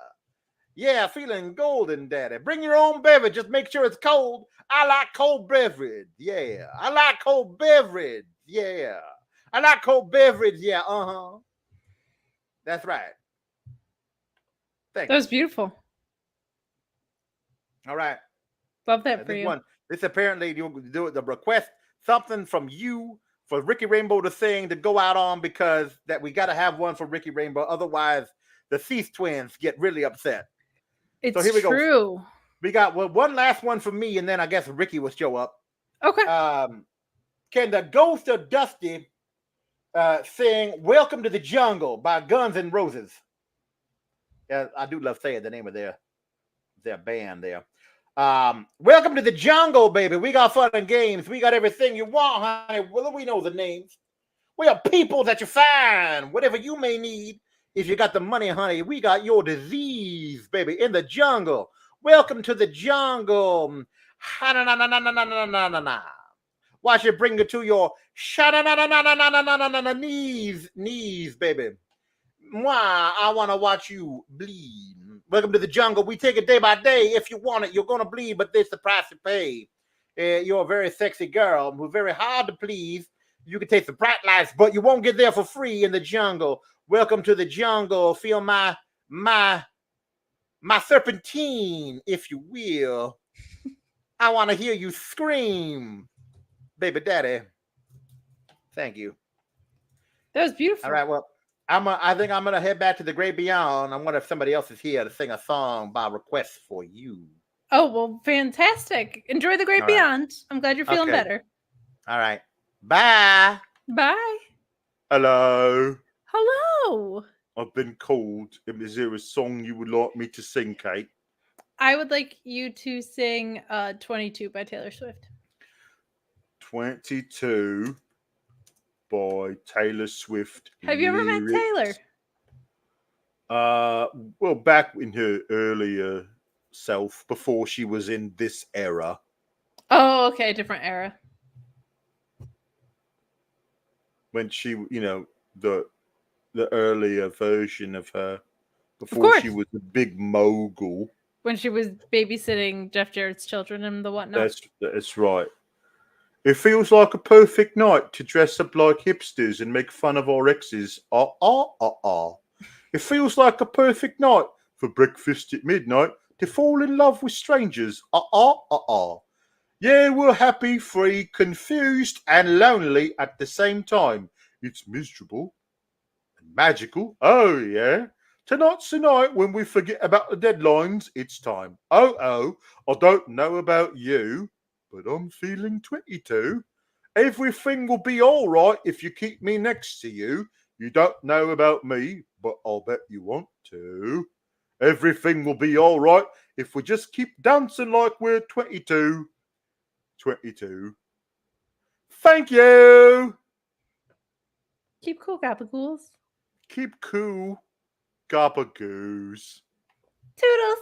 Yeah, feeling golden, Daddy. Bring your own beverage. Just make sure it's cold. I like cold beverage. Yeah. I like cold beverage. Yeah. I like cold beverage. Yeah. Uh-huh. That's right. Thank That you. was beautiful. All right. Love that for you. This apparently you do the request something from you for Ricky Rainbow to sing to go out on, because that we got to have one for Ricky Rainbow. Otherwise, the Cease twins get really upset. It's so here we true. Go. We got one last one for me, and then I guess Ricky will show up. Okay. Can the Ghost of Dusty sing "Welcome to the Jungle" by Guns N' Roses? Yeah, I do love Thea, the name of their band there. Welcome to the jungle, baby. We got fun and games. We got everything you want, honey. Well, we know the names. We are people that you find. Whatever you may need. If you got the money, honey, we got your disease, baby, in the jungle. Welcome to the jungle. Ha-na-na-na-na-na-na-na-na-na. Watch it bring you to your knees, baby. Mwah, I want to watch you bleed. Welcome to the jungle. We take it day by day. If you want it, you're going to bleed, but this is the price you pay. You're a very sexy girl. We're very hard to please. You can taste the bright lights, but you won't get there for free in the jungle. Welcome to the jungle. Feel my serpentine, if you will. I want to hear you scream. Baby daddy. Thank you. That was beautiful. All right, well, I think I'm gonna head back to the great beyond. I wonder if somebody else is here to sing a song by request for you. Oh, well, fantastic. Enjoy the great beyond. I'm glad you're feeling better. All right. Bye. Bye. Hello. Hello. I've been called. Is there a song you would like me to sing, Kate? I would like you to sing 22 by Taylor Swift. 22 by Taylor Swift. Have you ever met Taylor? Well, back in her earlier self, before she was in this era. Oh, okay, different era. When she, the earlier version of her, before she was a big mogul. When she was babysitting Jeff Jarrett's children and the whatnot. That's right. It feels like a perfect night to dress up like hipsters and make fun of our exes. It feels like a perfect night for breakfast at midnight to fall in love with strangers. Yeah, we're happy, free, confused, and lonely at the same time. It's miserable and magical. Oh, yeah. Tonight's the night when we forget about the deadlines. It's time. I don't know about you, but I'm feeling 22. Everything will be all right if you keep me next to you. You don't know about me, but I'll bet you want to. Everything will be all right if we just keep dancing like we're 22. 22. Thank you. Keep cool, Gabagools. Keep cool, Gabagoos. Toodles.